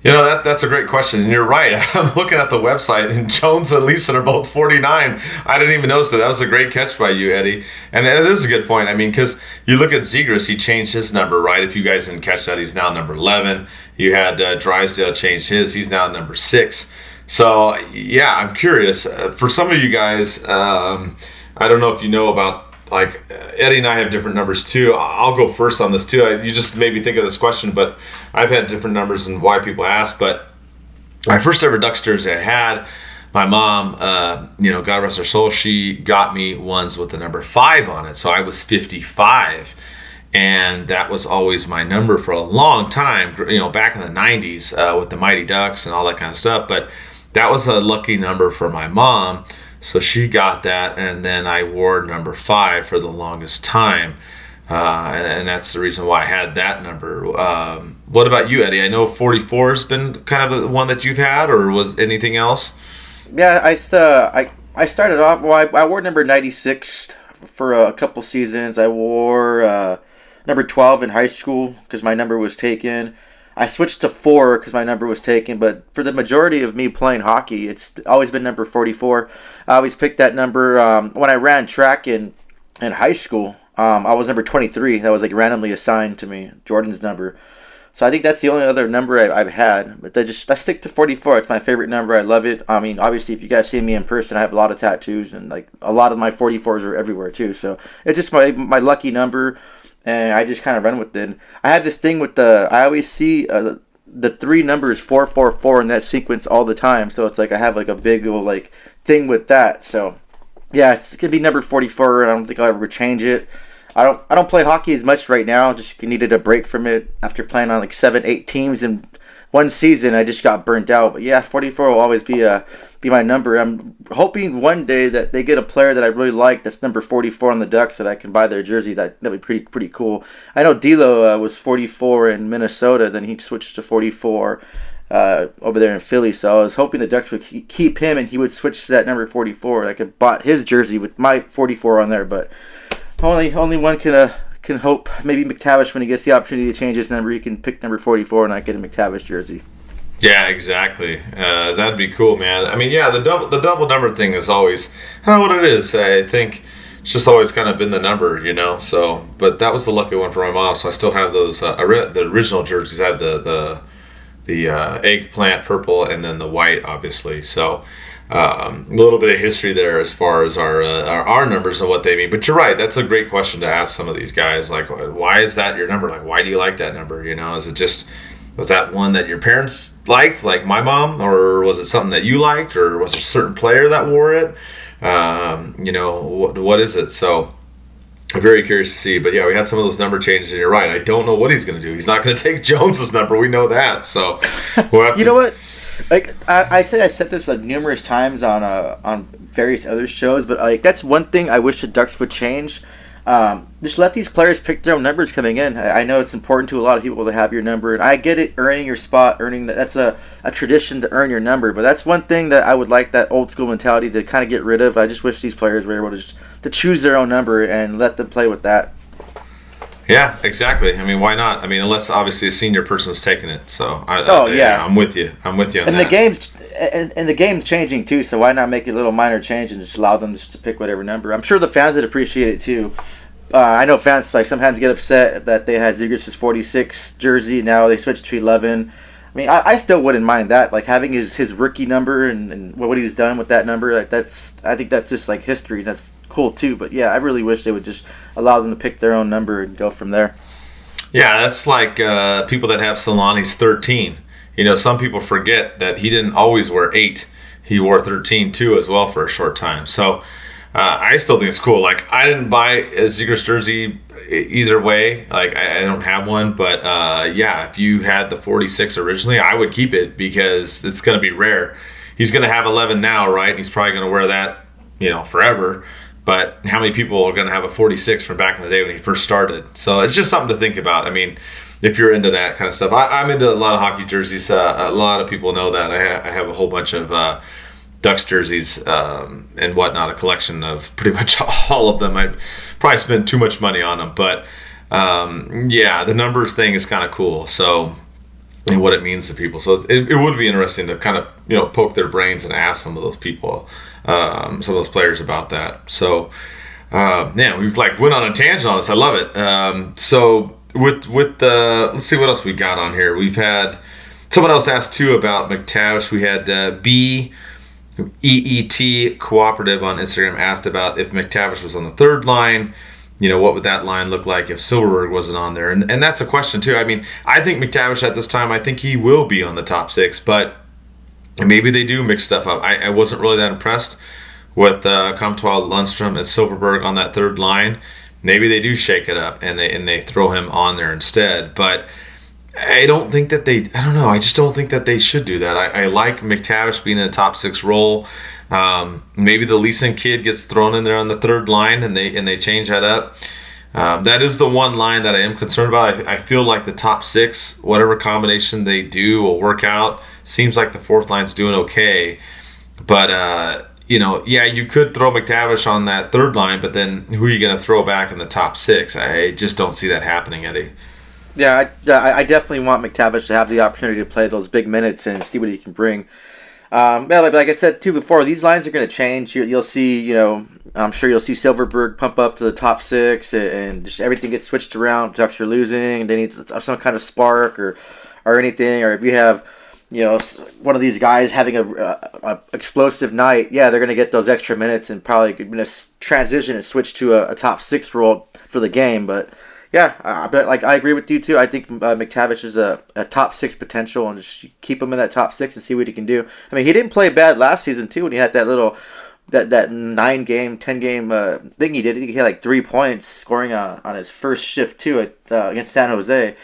You know, that's a great question, and you're right. I'm looking at the website, and Jones and Leeson are both 49. I didn't even notice that. That was a great catch by you, Eddie. And it is a good point. I mean, because you look at Zegras, he changed his number, right? If you guys didn't catch that, he's now number 11. You had Drysdale change his. He's now number 6. So, yeah, I'm curious. For some of you guys, I don't know if you know about, like, Eddie and I have different numbers too. I'll go first on this too. You just made me think of this question, but I've had different numbers and why people ask. But my first ever Ducks jersey I had my mom, God rest her soul, she got me ones with the number 5 on it. So I was 55. And that was always my number for a long time, back in the 90s with the Mighty Ducks and all that kind of stuff. But that was a lucky number for my mom. So she got that, and then I wore number 5 for the longest time. And that's the reason why I had that number. What about you, Eddie? I know 44 has been kind of the one that you've had, or was anything else? Yeah, I started off, I wore number 96 for a couple seasons. I wore number 12 in high school because my number was taken. I switched to 4 because my number was taken, but for the majority of me playing hockey, it's always been number 44. I always picked that number. When I ran track in high school, I was number 23. That was like randomly assigned to me, Jordan's number. So I think that's the only other number I've had. But I stick to 44. It's my favorite number. I love it. I mean, obviously, if you guys see me in person, I have a lot of tattoos, and like a lot of my 44s are everywhere too. So it's just my lucky number. And I just kind of run with it. I have this thing with I always see the 3 numbers 444 in that sequence all the time. So it's like I have like a big old thing with that. So yeah, it's gonna be number 44. I don't think I'll ever change it. I don't play hockey as much right now. Just needed a break from it after playing on 7-8 teams in one season. I just got burnt out. But yeah, 44 will always be my number. I'm hoping one day that they get a player that I really like that's number 44 on the Ducks, that I can buy their jersey. That'd be pretty cool. I know D'Lo was 44 in Minnesota, then he switched to 44 over there in Philly. So I was hoping the Ducks would keep him and he would switch to that number 44. I could bought his jersey with my 44 on there, but only one can hope. Maybe McTavish, when he gets the opportunity to change his number, he can pick number 44 and I get a McTavish jersey. Yeah, exactly. That'd be cool, man. I mean, yeah, the double number thing is always, I don't know what it is. I think it's just always kind of been the number, So, but that was the lucky one for my mom. So I still have those. The original jerseys. I have the eggplant purple and then the white, obviously. So a little bit of history there as far as our numbers and what they mean. But you're right. That's a great question to ask some of these guys. Like, why is that your number? Like, why do you like that number? Is it just, was that one that your parents liked, like my mom, or was it something that you liked, or was there a certain player that wore it? What is it? So I'm very curious to see. But yeah, we had some of those number changes, and you're right. I don't know what he's going to do. He's not going to take Jones's number. We know that. So we'll have know what? Like I said this numerous times on various other shows, but that's one thing I wish the Ducks would change. Just let these players pick their own numbers coming in. I know it's important to a lot of people to have your number, and I get it, earning your spot, that's a tradition to earn your number, but that's one thing that I would like that old school mentality to kind of get rid of. I just wish these players were able to choose their own number and let them play with that. Yeah, exactly. I mean, why not? I mean, unless obviously a senior person's taking it. So yeah, I'm with you. On and that. The game's changing too. So why not make a little minor change and just allow them just to pick whatever number? I'm sure the fans would appreciate it too. I know fans sometimes get upset that they had Zegras' 46 jersey, now they switched to 11. I mean, I still wouldn't mind that, having his rookie number and what he's done with that number. I think that's just history. That's cool too. But yeah, I really wish they would just allow them to pick their own number and go from there. Yeah, that's like people that have Solani's 13. Some people forget that he didn't always wear 8. He wore 13 too as well for a short time. So I still think it's cool. I didn't buy a Zegras jersey either way. I don't have one, but yeah, if you had the 46 originally, I would keep it because it's going to be rare. He's going to have 11 now, right? And he's probably going to wear that, forever. But how many people are going to have a 46 from back in the day when he first started? So it's just something to think about. I mean, if you're into that kind of stuff. I'm into a lot of hockey jerseys. A lot of people know that. I have a whole bunch of Ducks jerseys and whatnot, a collection of pretty much all of them. I probably spent too much money on them. But, yeah, the numbers thing is kind of cool. So, and what it means to people. So it would be interesting to kind of, poke their brains and ask some of those people, some of those players about that. So, yeah, we've went on a tangent on this. I love it. So with the, let's see what else we got on here. We've had someone else asked too about McTavish. We had BEET Cooperative on Instagram asked about if McTavish was on the third line. What would that line look like if Silverberg wasn't on there? And that's a question too. I mean, I think McTavish at this time, I think he will be on the top 6, but And maybe they do mix stuff up. I wasn't really that impressed with Comtois, Lundstrom, and Silverberg on that third line. Maybe they do shake it up and they throw him on there instead. But I don't think that they. I don't know. I just don't think that they should do that. I like McTavish being in the top 6 role. Maybe the Leeson kid gets thrown in there on the third line and they change that up. That is the one line that I am concerned about. I feel like the top 6, whatever combination they do, will work out. Seems like the fourth line's doing okay, but you could throw McTavish on that third line, but then who are you going to throw back in the top 6? I just don't see that happening, Eddie. Yeah, I definitely want McTavish to have the opportunity to play those big minutes and see what he can bring. Like I said too before, these lines are going to change. You'll see, I'm sure you'll see Silverberg pump up to the top 6, and just everything gets switched around. Ducks are losing, and they need some kind of spark or anything. Or if you have, one of these guys having a explosive night, yeah, they're going to get those extra minutes and probably going to transition and switch to a top 6 role for the game. But yeah, I agree with you too. I think McTavish is a top 6 potential, and just keep him in that top 6 and see what he can do. I mean, he didn't play bad last season too when he had that little that 9-game, 10-game thing he did. I think he had like 3 points scoring on his first shift too against San Jose.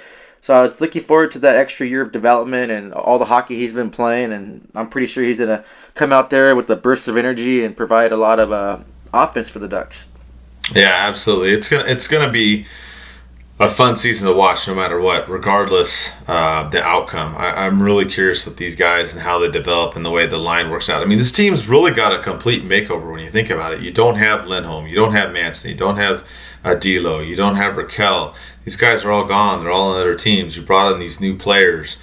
So I was looking forward to that extra year of development and all the hockey he's been playing, and I'm pretty sure he's gonna come out there with a burst of energy and provide a lot of offense for the Ducks. Yeah, absolutely. It's gonna be a fun season to watch no matter what, regardless the outcome. I'm really curious with these guys and how they develop and the way the line works out. I mean, this team's really got a complete makeover when you think about it. You don't have Lindholm, you don't have Manson, you don't have D'Lo, you don't have Raquel. These guys are all gone. They're all on other teams. You brought in these new players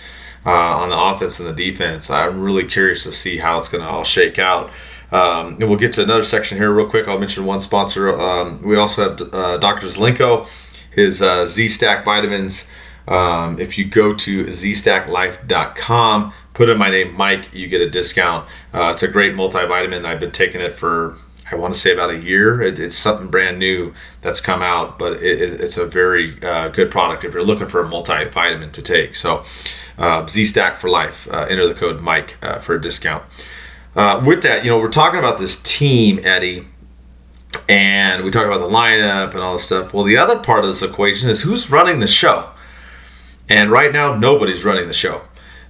on the offense and the defense. I'm really curious to see how it's going to all shake out. And we'll get to another section here real quick. I'll mention one sponsor. We also have Dr. Zelenko, his Z-Stack vitamins. If you go to zstacklife.com, put in my name, Mike, you get a discount. It's a great multivitamin. I've been taking it for, I want to say, about a year. It's something brand new that's come out, but it's a very good product if you're looking for a multivitamin to take. So Z-Stack for life. Enter the code Mike for a discount. With that, we're talking about this team, Eddie, and we talk about the lineup and all this stuff. Well, the other part of this equation is who's running the show. And right now, nobody's running the show.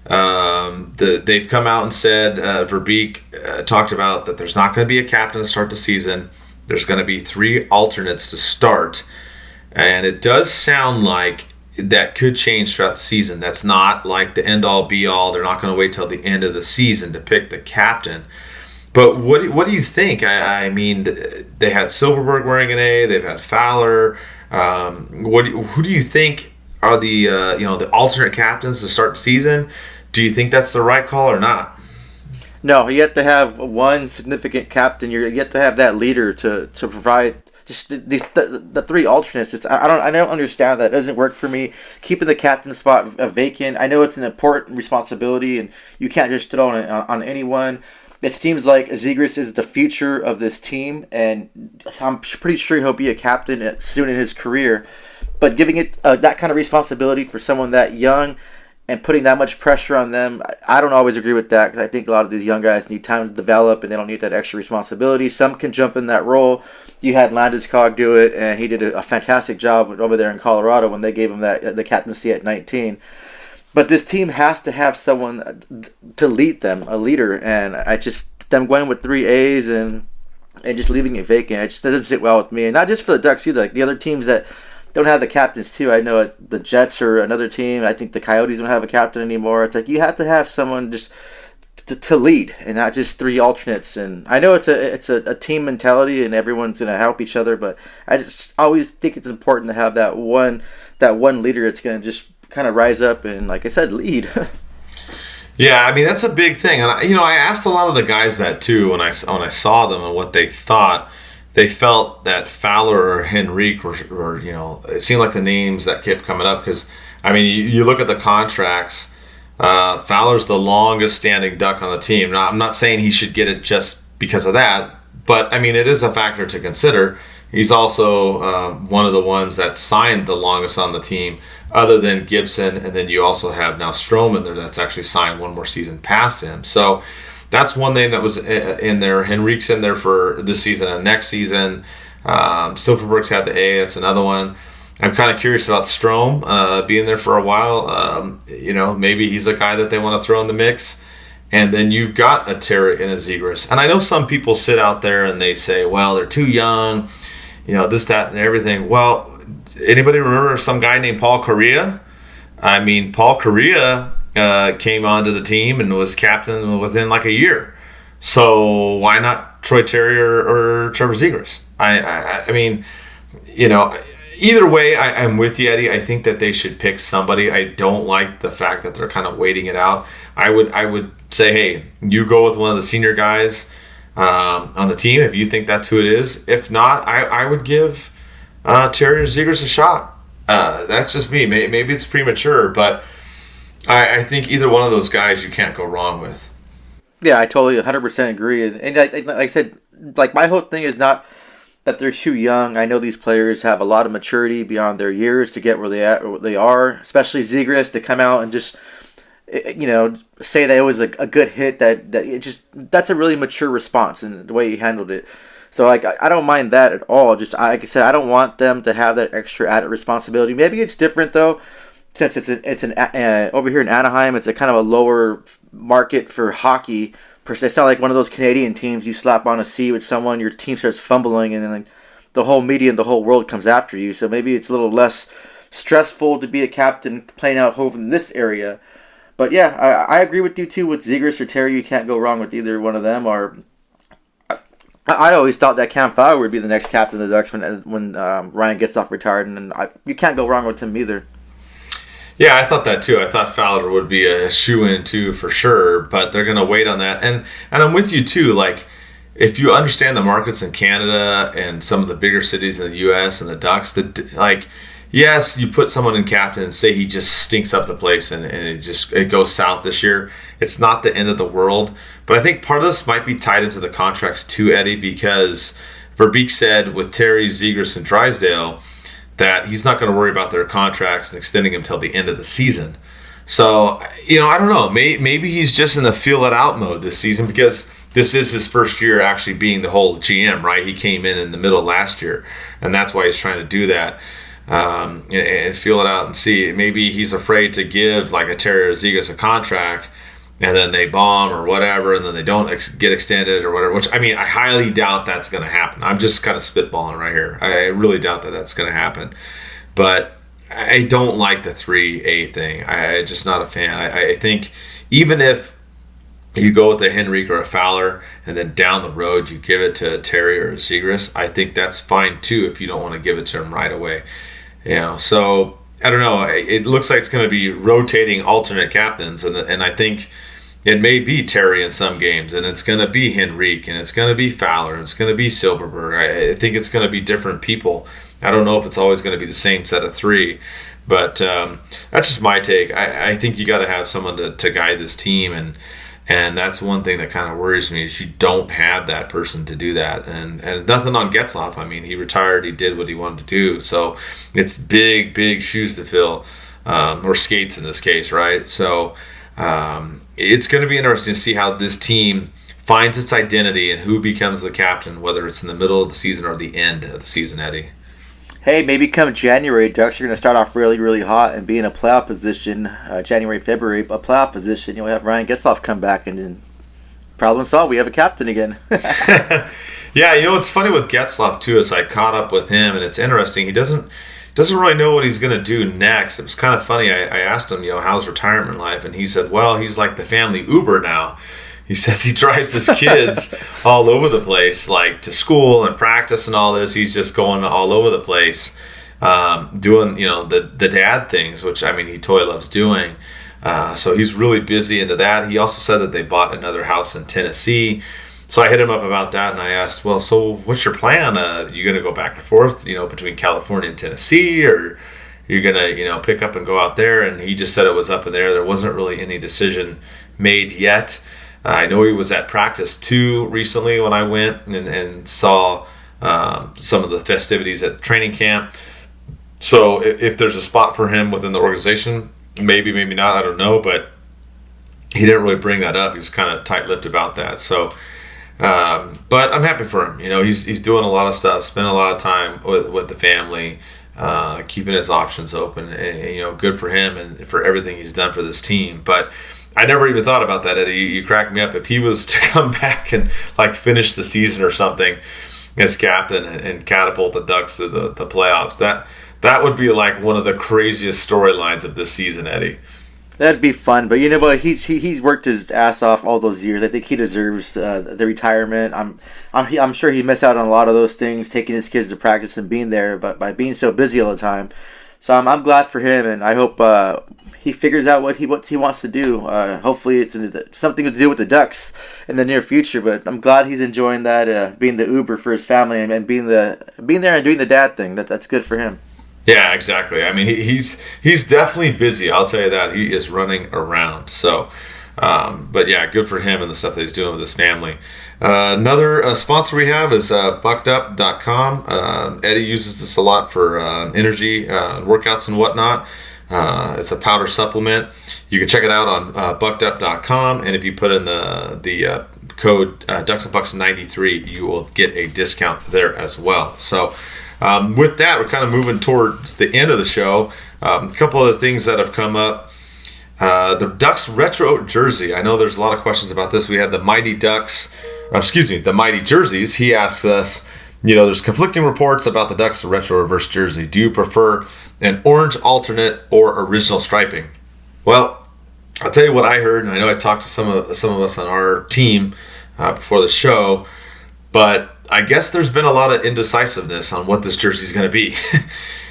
They've come out and said, Verbeek talked about that there's not going to be a captain to start the season. There's going to be 3 alternates to start. And it does sound like that could change throughout the season. That's not like the end-all, be-all. They're not going to wait till the end of the season to pick the captain. But what do you think? I mean, they had Silverberg wearing an A. They've had Fowler. Who do you think are the the alternate captains to start the season? Do you think that's the right call or not? No, you have to have one significant captain. You have to have that leader to provide. Just the 3 alternates. I don't understand that. It doesn't work for me. Keeping the captain spot vacant. I know it's an important responsibility, and you can't just throw it on anyone. It seems like Zegras is the future of this team, and I'm pretty sure he'll be a captain soon in his career. But giving it that kind of responsibility for someone that young and putting that much pressure on them, I don't always agree with that, because I think a lot of these young guys need time to develop, and they don't need that extra responsibility. Some can jump in that role. You had Landeskog do it, and he did a fantastic job over there in Colorado when they gave him the captaincy at 19. But this team has to have someone to lead them, a leader, and them going with 3 A's and just leaving it vacant, it just doesn't sit well with me. And not just for the Ducks either, like the other teams that don't have the captains too. I know the Jets are another team. I think the Coyotes don't have a captain anymore. It's like you have to have someone just to lead, and not just 3 alternates. And I know it's a team mentality, and everyone's gonna help each other. But I just always think it's important to have that one leader that's gonna just kind of rise up and, like I said, lead. Yeah, I mean, that's a big thing. And I asked a lot of the guys that too when I saw them and what they thought. They felt that Fowler or Henrique were it seemed like the names that kept coming up, because I mean, you look at the contracts. Fowler's the longest standing Duck on the team. Now, I'm not saying he should get it just because of that, but I mean, it is a factor to consider. He's also one of the ones that signed the longest on the team, other than Gibson. And then you also have now Stroman there that's actually signed one more season past him. So that's one name that was in there. Henrique's in there for this season and next season. Silverberg's had the A. That's another one. I'm kind of curious about Strome being there for a while. Maybe he's a guy that they want to throw in the mix. And then you've got a Terry and a Zegras. And I know some people sit out there and they say, well, they're too young, this, that, and everything. Well, anybody remember some guy named Paul Correa? I mean, Paul Correa came onto the team and was captain within like a year. So why not Troy Terry or Trevor Zegras? I mean, either way, I'm with you, Eddie. I think that they should pick somebody. I don't like the fact that they're kind of waiting it out. I would say, hey, you go with one of the senior guys on the team if you think that's who it is. If not, I would give Terry or Zegras a shot. That's just me. Maybe it's premature, but I think either one of those guys you can't go wrong with. Yeah, I totally 100% agree. And like I said, like my whole thing is not that they're too young. I know these players have a lot of maturity beyond their years to get where they are, especially Zegras, to come out and just say that it was a good hit. That's a really mature response in the way he handled it. So like I don't mind that at all. Just like I said, I don't want them to have that extra added responsibility. Maybe it's different though, since it's over here in Anaheim. It's a kind of a lower market for hockey per se. It's not like one of those Canadian teams you slap on a C with someone, your team starts fumbling, and then like the whole media and the whole world comes after you. So maybe it's a little less stressful to be a captain playing out home in this area. But yeah, I agree with you too. With Zegras or Terry, you can't go wrong with either one of them. Or I always thought that Cam Fowler would be the next captain of the Ducks when Ryan Getzlaf retired, and you can't go wrong with him either. Yeah, I thought that too. I thought Fowler would be a shoe-in too for sure, but they're going to wait on that. And I'm with you too. Like, if you understand the markets in Canada and some of the bigger cities in the U.S. and the Ducks, yes, you put someone in captain and say he just stinks up the place and it goes south this year. It's not the end of the world. But I think part of this might be tied into the contracts too, Eddie, because Verbeek said with Terry, Zegras, and Drysdale that he's not going to worry about their contracts and extending them until the end of the season. So, I don't know. Maybe he's just in the feel it out mode this season because this is his first year actually being the whole GM, right? He came in the middle of last year, and that's why he's trying to do that. And feel it out and see. Maybe he's afraid to give like a Terry or Zegras a contract, and then they bomb or whatever, and then they don't get extended or whatever. Which I highly doubt that's going to happen. I'm just kind of spitballing right here. I really doubt that that's going to happen. But I don't like the 3A thing. I'm just not a fan. I think even if you go with a Henrique or a Fowler, and then down the road you give it to Terry or Zegras, I think that's fine too if you don't want to give it to him right away. So I don't know. It looks like it's going to be rotating alternate captains, and I think it may be Terry in some games, and it's going to be Henrique, and it's going to be Fowler, and it's going to be Silverberg. I think it's going to be different people. I don't know if it's always going to be the same set of three, but that's just my take. I think you got to have someone to guide this team, and that's one thing that kind of worries me is you don't have that person to do that. And nothing on Getzlaf. He retired. He did what he wanted to do. So it's big, big shoes to fill, or skates in this case, right? So it's going to be interesting to see how this team finds its identity and who becomes the captain, whether it's in the middle of the season or the end of the season, Eddie. Hey, maybe come January, Ducks are going to start off really, really hot and be in a playoff position. January, February, a playoff position. You'll have Ryan Getzlaf come back, and then problem solved. We have a captain again. Yeah, it's funny with Getzlaf too. Is I caught up with him, and it's interesting. He doesn't really know what he's going to do next. It was kind of funny. I asked him, how's retirement life, and he said, well, he's like the family Uber now. He says he drives his kids all over the place, like to school and practice and all this. He's just going all over the place, doing, the dad things, which, he totally loves doing. So he's really busy into that. He also said that they bought another house in Tennessee. So I hit him up about that, and I asked, well, so what's your plan? You going to go back and forth, between California and Tennessee, or you're going to, pick up and go out there? And he just said it was up in there. There wasn't really any decision made yet. I know he was at practice 2 recently when I went and saw some of the festivities at training camp. So if there's a spot for him within the organization, maybe not, I don't know, but he didn't really bring that up. He was kind of tight-lipped about that. So, but I'm happy for him. He's doing a lot of stuff, spending a lot of time with the family, keeping his options open, and good for him and for everything he's done for this team. But I never even thought about that, Eddie. You cracked me up. If he was to come back and finish the season or something as captain and catapult the Ducks to the playoffs, that would be one of the craziest storylines of this season, Eddie. That'd be fun, but you know what? He's worked his ass off all those years. I think he deserves the retirement. I'm sure he missed out on a lot of those things, taking his kids to practice and being there, but by being so busy all the time. So I'm glad for him, and I hope he figures out what he wants to do. Hopefully, it's something to do with the Ducks in the near future. But I'm glad he's enjoying that, being the Uber for his family and being there and doing the dad thing. That's good for him. Yeah, exactly. I mean, he's definitely busy. I'll tell you that. He is running around. So, but yeah, good for him and the stuff that he's doing with his family. Another sponsor we have is buckedup.com. Eddie uses this a lot for energy workouts and whatnot. It's a powder supplement. You can check it out on buckedup.com, and if you put in the code DucksNPucks93, you will get a discount there as well. So with that, we're kind of moving towards the end of the show. A couple other things that have come up. The Ducks retro jersey. I know there's a lot of questions about this. We had the Mighty jerseys. He asks us, there's conflicting reports about the Ducks retro reverse jersey. Do you prefer an orange alternate or original striping? Well, I'll tell you what I heard, and I know I talked to some of us on our team before the show, but I guess there's been a lot of indecisiveness on what this jersey is going to be.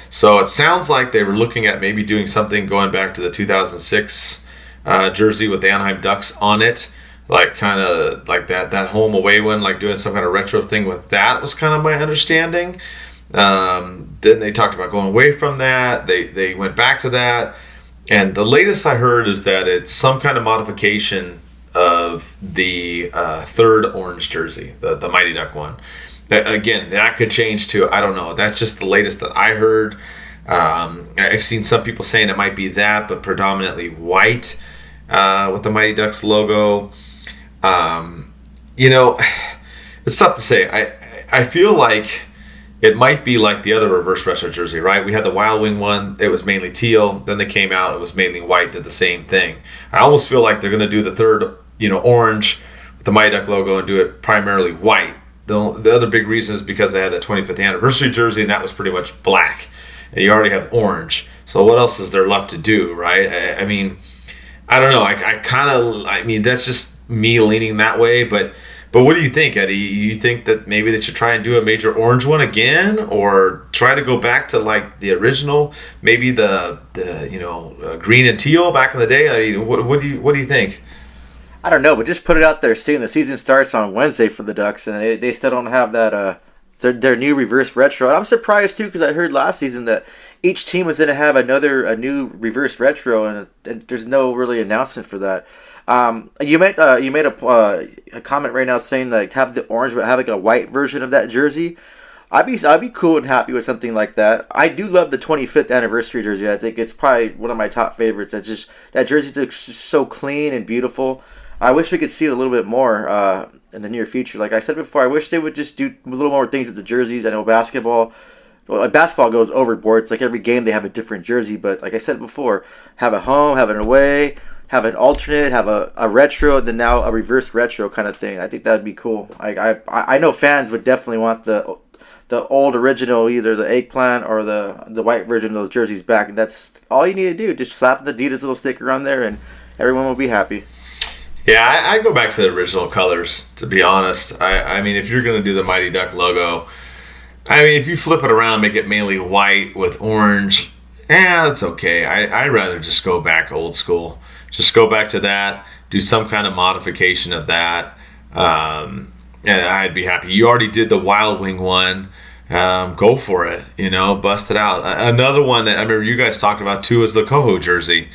So it sounds like they were looking at maybe doing something going back to the 2006 jersey with the Anaheim Ducks on it, kind of like that home away one, doing some kind of retro thing with that was kind of my understanding. Then they talked about going away from that. They went back to that. And the latest I heard is that it's some kind of modification of the third orange jersey, the Mighty Duck one. Again, that could change too. I don't know. That's just the latest that I heard. I've seen some people saying it might be that, but predominantly white with the Mighty Ducks logo. It's tough to say. I feel like it might be like the other reverse retro jersey, right? We had the Wild Wing one. It was mainly teal. Then they came out. It was mainly white. Did the same thing. I almost feel like they're going to do the third, orange with the Mighty Duck logo and do it primarily white. The other big reason is because they had the 25th anniversary jersey, and that was pretty much black. And you already have orange. So what else is there left to do, right? I mean, I don't know. I mean, that's just me leaning that way. But what do you think, Eddie? You think that maybe they should try and do a major orange one again, or try to go back to the original, maybe the green and teal back in the day? I mean, what do you think? I don't know, but just put it out there. Seeing the season starts on Wednesday for the Ducks, and they still don't have that their new reverse retro. And I'm surprised too, because I heard last season that each team was going to have a new reverse retro, and there's no really announcement for that. You made a comment right now saying have the orange but have a white version of that jersey. I'd be cool and happy with something like that. I do love the 25th anniversary jersey. I think it's probably one of my top favorites. That jersey looks so clean and beautiful. I wish we could see it a little bit more in the near future. Like I said before, I wish they would just do a little more things with the jerseys. I know basketball goes overboard. It's like every game they have a different jersey. But like I said before, have a home, have an away, have an alternate, have a retro, then now a reverse retro kind of thing. I think that'd be cool. I know fans would definitely want the old original, either the eggplant or the white version of those jerseys back. And that's all you need to do. Just slap the Adidas little sticker on there, and everyone will be happy. Yeah, I go back to the original colors, to be honest. I mean, if you're going to do the Mighty Duck logo, I mean, if you flip it around, make it mainly white with orange, that's okay. I'd rather just go back old school. Just go back to that, do some kind of modification of that, and I'd be happy. You already did the Wild Wing one. Go for it, bust it out. Another one that I remember you guys talked about too is the Coho jersey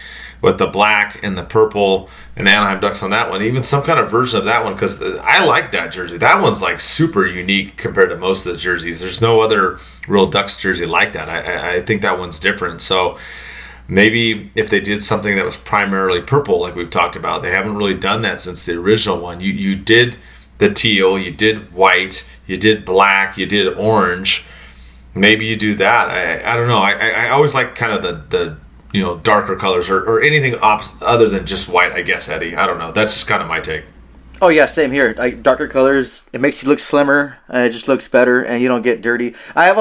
with the black and the purple and Anaheim Ducks on that one, even some kind of version of that one, because I like that jersey. That one's like super unique compared to most of the jerseys. There's no other real Ducks jersey like that. I think that one's different. So maybe if they did something that was primarily purple, like we've talked about, they haven't really done that since the original one. You did the teal, you did white, you did black, you did orange. Maybe you do that. I don't know. I always like kind of the darker colors or anything other than just white, I guess, Eddie. I don't know. That's just kind of my take. Oh, yeah, same here. Like, darker colors, it makes you look slimmer, and it just looks better, and you don't get dirty. I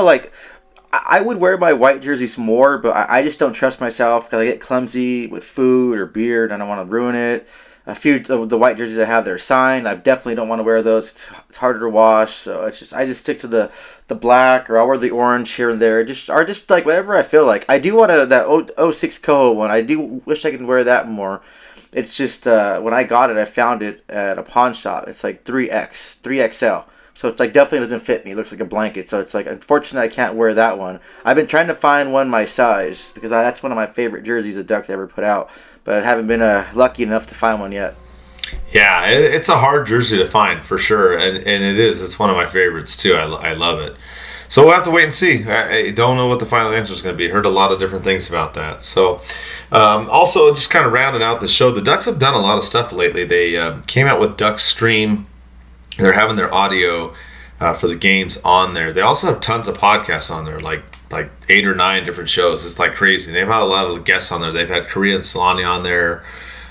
would wear my white jerseys more, but I just don't trust myself because I get clumsy with food or beer, and I don't want to ruin it. A few of the white jerseys I have, they're signed. I definitely don't want to wear those. It's harder to wash, so I just stick to the black, or I'll wear the orange here and there. Just like whatever I feel like. I do want that 06 Coho one. I do wish I could wear that more. It's just when I got it, I found it at a pawn shop. It's like 3XL. So it's like definitely doesn't fit me. It looks like a blanket. So it's like unfortunately I can't wear that one. I've been trying to find one my size because that's one of my favorite jerseys the Ducks ever put out. But I haven't been lucky enough to find one yet. Yeah, it's a hard jersey to find for sure, and it is. It's one of my favorites too. I love it. So we'll have to wait and see. I don't know what the final answer is going to be. Heard a lot of different things about that. So also just kind of rounding out the show, the Ducks have done a lot of stuff lately. They came out with Ducks Stream. They're having their audio for the games on there. They also have tons of podcasts on there, like 8 or 9 different shows. It's like crazy. They've had a lot of guests on there. They've had Korean Solani on there,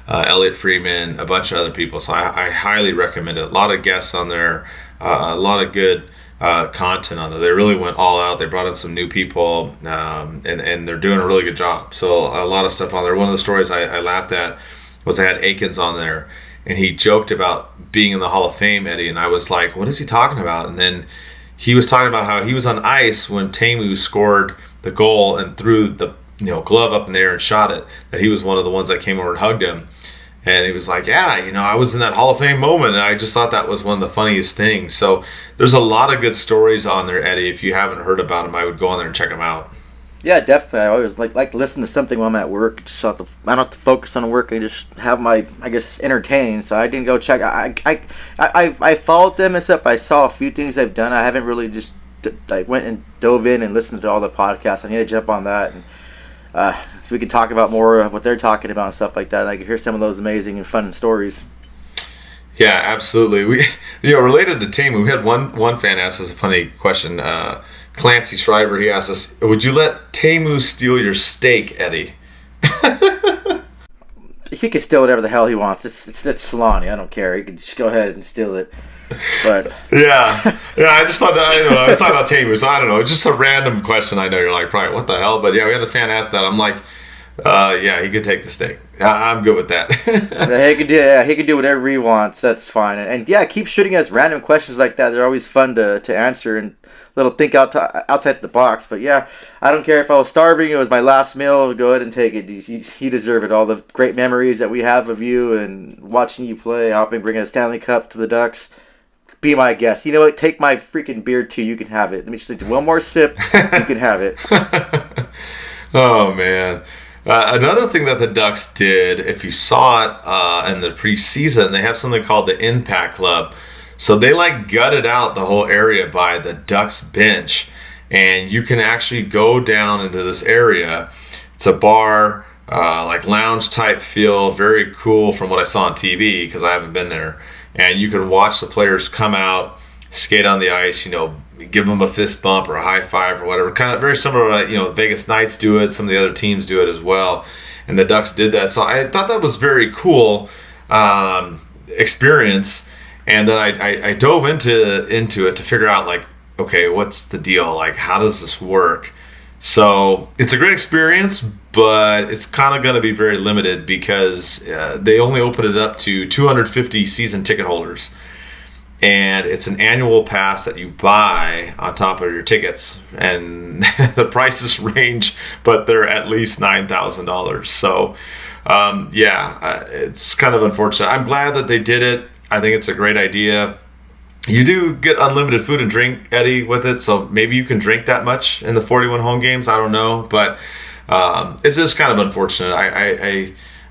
Elliot Freeman, a bunch of other people. So I highly recommend it. A lot of guests on there, a lot of good content on there. They really went all out. They brought in some new people, and they're doing a really good job. So a lot of stuff on there. One of the stories I laughed at was I had Akins on there, and he joked about being in the Hall of Fame, Eddie, and I was like, what is he talking about? And then he was talking about how he was on ice when Teemu scored the goal and threw the glove up in the air and shot it, that he was one of the ones that came over and hugged him. And he was like, yeah, I was in that Hall of Fame moment, and I just thought that was one of the funniest things. So there's a lot of good stories on there, Eddie. If you haven't heard about them, I would go on there and check them out. Yeah, definitely. I always like to listen to something when I'm at work. I don't have to focus on work. I just have my, entertained. So I didn't go check. I followed them and stuff. I saw a few things they've done. I haven't really just went and dove in and listened to all the podcasts. I need to jump on that, and so we can talk about more of what they're talking about and stuff like that. And I can hear some of those amazing and fun stories. Yeah, absolutely. We, related to Teemu, we had one fan ask us a funny question. Clancy Shriver, he asked us, would you let Teemu steal your steak, Eddie? He can steal whatever the hell he wants. It's Solani. I don't care. He can just go ahead and steal it. But yeah, I just thought that, I was talking about Teemu, so I don't know. It's just a random question. I know you're like, probably, what the hell? But yeah, we had a fan ask that. I'm like, yeah, he could take the steak. I'm good with that. He could do whatever he wants. That's fine. And yeah, keep shooting us random questions like that. They're always fun to answer and little think outside the box. But yeah, I don't care if I was starving. It was my last meal. Go ahead and take it. You deserve it. All the great memories that we have of you and watching you play, helping bring a Stanley Cup to the Ducks. Be my guest. You know what? Take my freaking beer too. You can have it. Let me just take one more sip. You can have it. Oh man. Another thing that the Ducks did, if you saw it in the preseason, they have something called the Impact Club. So they gutted out the whole area by the Ducks bench, and you can actually go down into this area. It's a bar, lounge type feel, very cool from what I saw on TV because I haven't been there. And you can watch the players come out, skate on the ice, give them a fist bump or a high five or whatever. Kind of very similar to, Vegas Knights do it. Some of the other teams do it as well. And the Ducks did that. So I thought that was very cool experience. And then I dove into it to figure out, okay, what's the deal? How does this work? So it's a great experience, but it's kind of going to be very limited because they only open it up to 250 season ticket holders. And it's an annual pass that you buy on top of your tickets. And the prices range, but they're at least $9,000. So, it's kind of unfortunate. I'm glad that they did it. I think it's a great idea. You do get unlimited food and drink, Eddie, with it, so maybe you can drink that much in the 41 home games. I don't know, but it's just kind of unfortunate.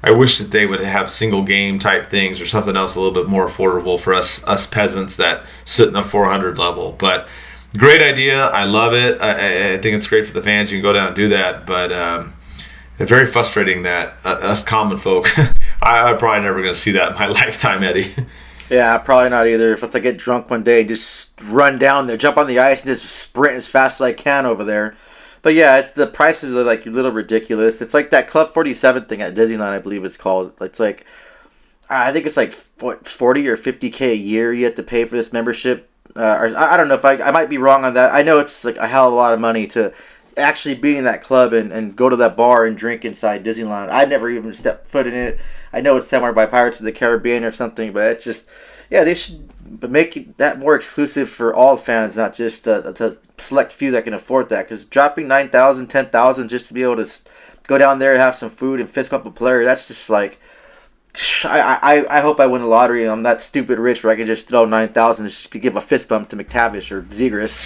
I wish that they would have single game type things or something else a little bit more affordable for us peasants that sit in the 400 level. But great idea. I love it. I think it's great for the fans. You can go down and do that. But it's very frustrating that us common folk, I'm probably never going to see that in my lifetime, Eddie. Yeah, probably not either. If I get drunk one day, just run down there, jump on the ice, and just sprint as fast as I can over there. But yeah, it's the prices are like a little ridiculous. It's like that Club 47 thing at Disneyland, I believe it's called. It's like, I think it's like 40 or 50K a year you have to pay for this membership. Or I don't know if I might be wrong on that. I know it's like a hell of a lot of money to actually be in that club and go to that bar and drink inside Disneyland. I never even stepped foot in it. I know it's somewhere by Pirates of the Caribbean or something, but it's just, yeah, they should make that more exclusive for all fans, not just to select few that can afford that. Because dropping $9,000, $10,000 just to be able to go down there and have some food and fist bump a player, that's just like, I hope I win the lottery and I'm that stupid rich where I can just throw $9,000 just to give a fist bump to McTavish or Zegras.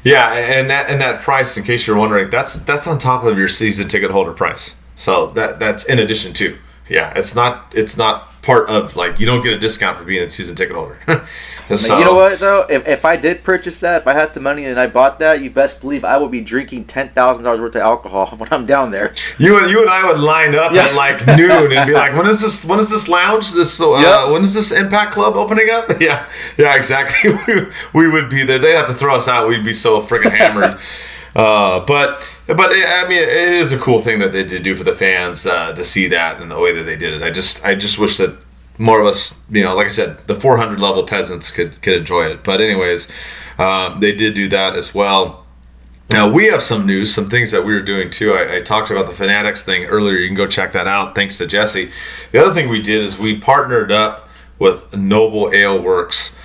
Yeah, and that price, in case you're wondering, that's on top of your season ticket holder price. So that's in addition to. Yeah, it's not part of, like, you don't get a discount for being a season ticket holder. So, you know what though? If I did purchase that, if I had the money and I bought that, you best believe I would be drinking $10,000 worth of alcohol when I'm down there. You and I would line up at like noon and be like, when is this lounge? When is this Impact Club opening up? Yeah, exactly. we would be there. They'd have to throw us out. We'd be so freaking hammered. But I mean, it is a cool thing that they did do for the fans to see that and the way that they did it. I just wish that more of us, like I said, the 400 level peasants could enjoy it. But anyways, they did do that as well. Now we have some news, some things that we were doing too. I talked about the Fanatics thing earlier. You can go check that out. Thanks to Jesse. The other thing we did is we partnered up with Noble Ale Works.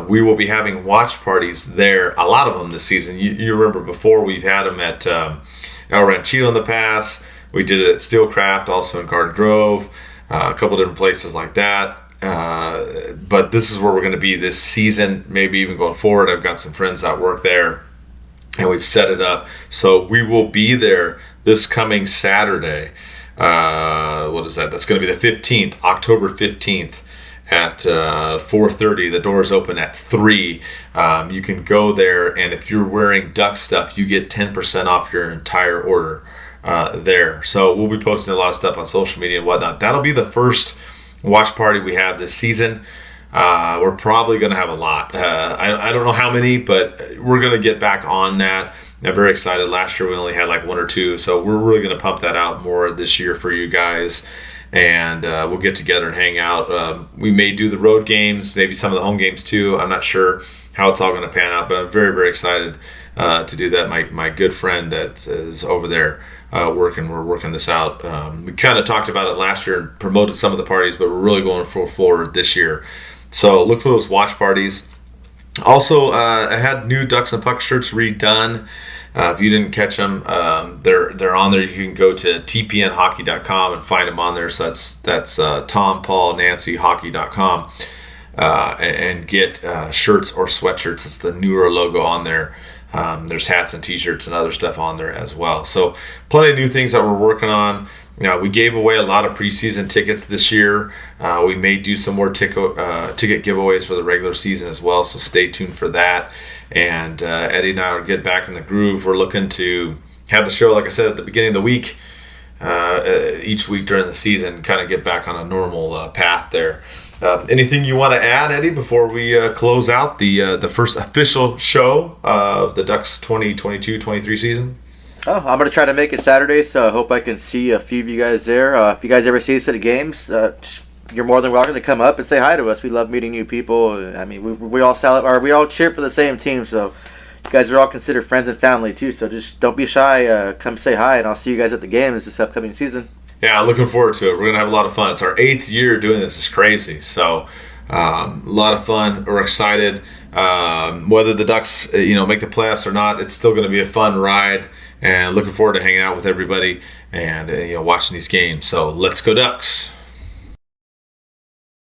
We will be having watch parties there, a lot of them this season. You remember before we've had them at El Ranchito in the past. We did it at Steelcraft, also in Garden Grove, a couple different places like that. But this is where we're going to be this season, maybe even going forward. I've got some friends that work there, and we've set it up. So we will be there this coming Saturday. What is that? That's going to be the 15th, October 15th. At 4:30, the doors open at 3. You can go there, and if you're wearing Duck stuff, you get 10% off your entire order there. So we'll be posting a lot of stuff on social media and whatnot. That'll be the first watch party we have this season. We're probably going to have a lot. I don't know how many, but we're going to get back on that. I'm very excited. Last year we only had like 1 or 2, so we're really going to pump that out more this year for you guys. And we'll get together and hang out. We may do the road games, maybe some of the home games too. I'm not sure how it's all going to pan out, but I'm very, very excited to do that. My good friend that is over there we're working this out. We kind of talked about it last year and promoted some of the parties, but we're really going full forward this year. So look for those watch parties. Also, I had new Ducks and Pucks shirts redone. If you didn't catch them, they're on there. You can go to tpnhockey.com and find them on there. So that's Tom, Paul, Nancy, hockey.com and get shirts or sweatshirts. It's the newer logo on there. There's hats and t-shirts and other stuff on there as well. So plenty of new things that we're working on. We gave away a lot of preseason tickets this year. We may do some more ticket giveaways for the regular season as well, so stay tuned for that. And Eddie and I will get back in the groove. We're looking to have the show, like I said, at the beginning of the week, each week during the season, kind of get back on a normal path there. Anything you want to add, Eddie, before we close out the first official show of the Ducks 2022-23 season? Oh, I'm going to try to make it Saturday, so I hope I can see a few of you guys there. If you guys ever see us at the games, you're more than welcome to come up and say hi to us. We love meeting new people. I mean, we all cheer for the same team, so you guys are all considered friends and family too. So just don't be shy. Come say hi, and I'll see you guys at the games this upcoming season. Yeah, looking forward to it. We're going to have a lot of fun. It's our 8th year doing this. It's crazy. So a lot of fun. We're excited. Whether the Ducks make the playoffs or not, it's still going to be a fun ride. And looking forward to hanging out with everybody and watching these games. So let's go Ducks.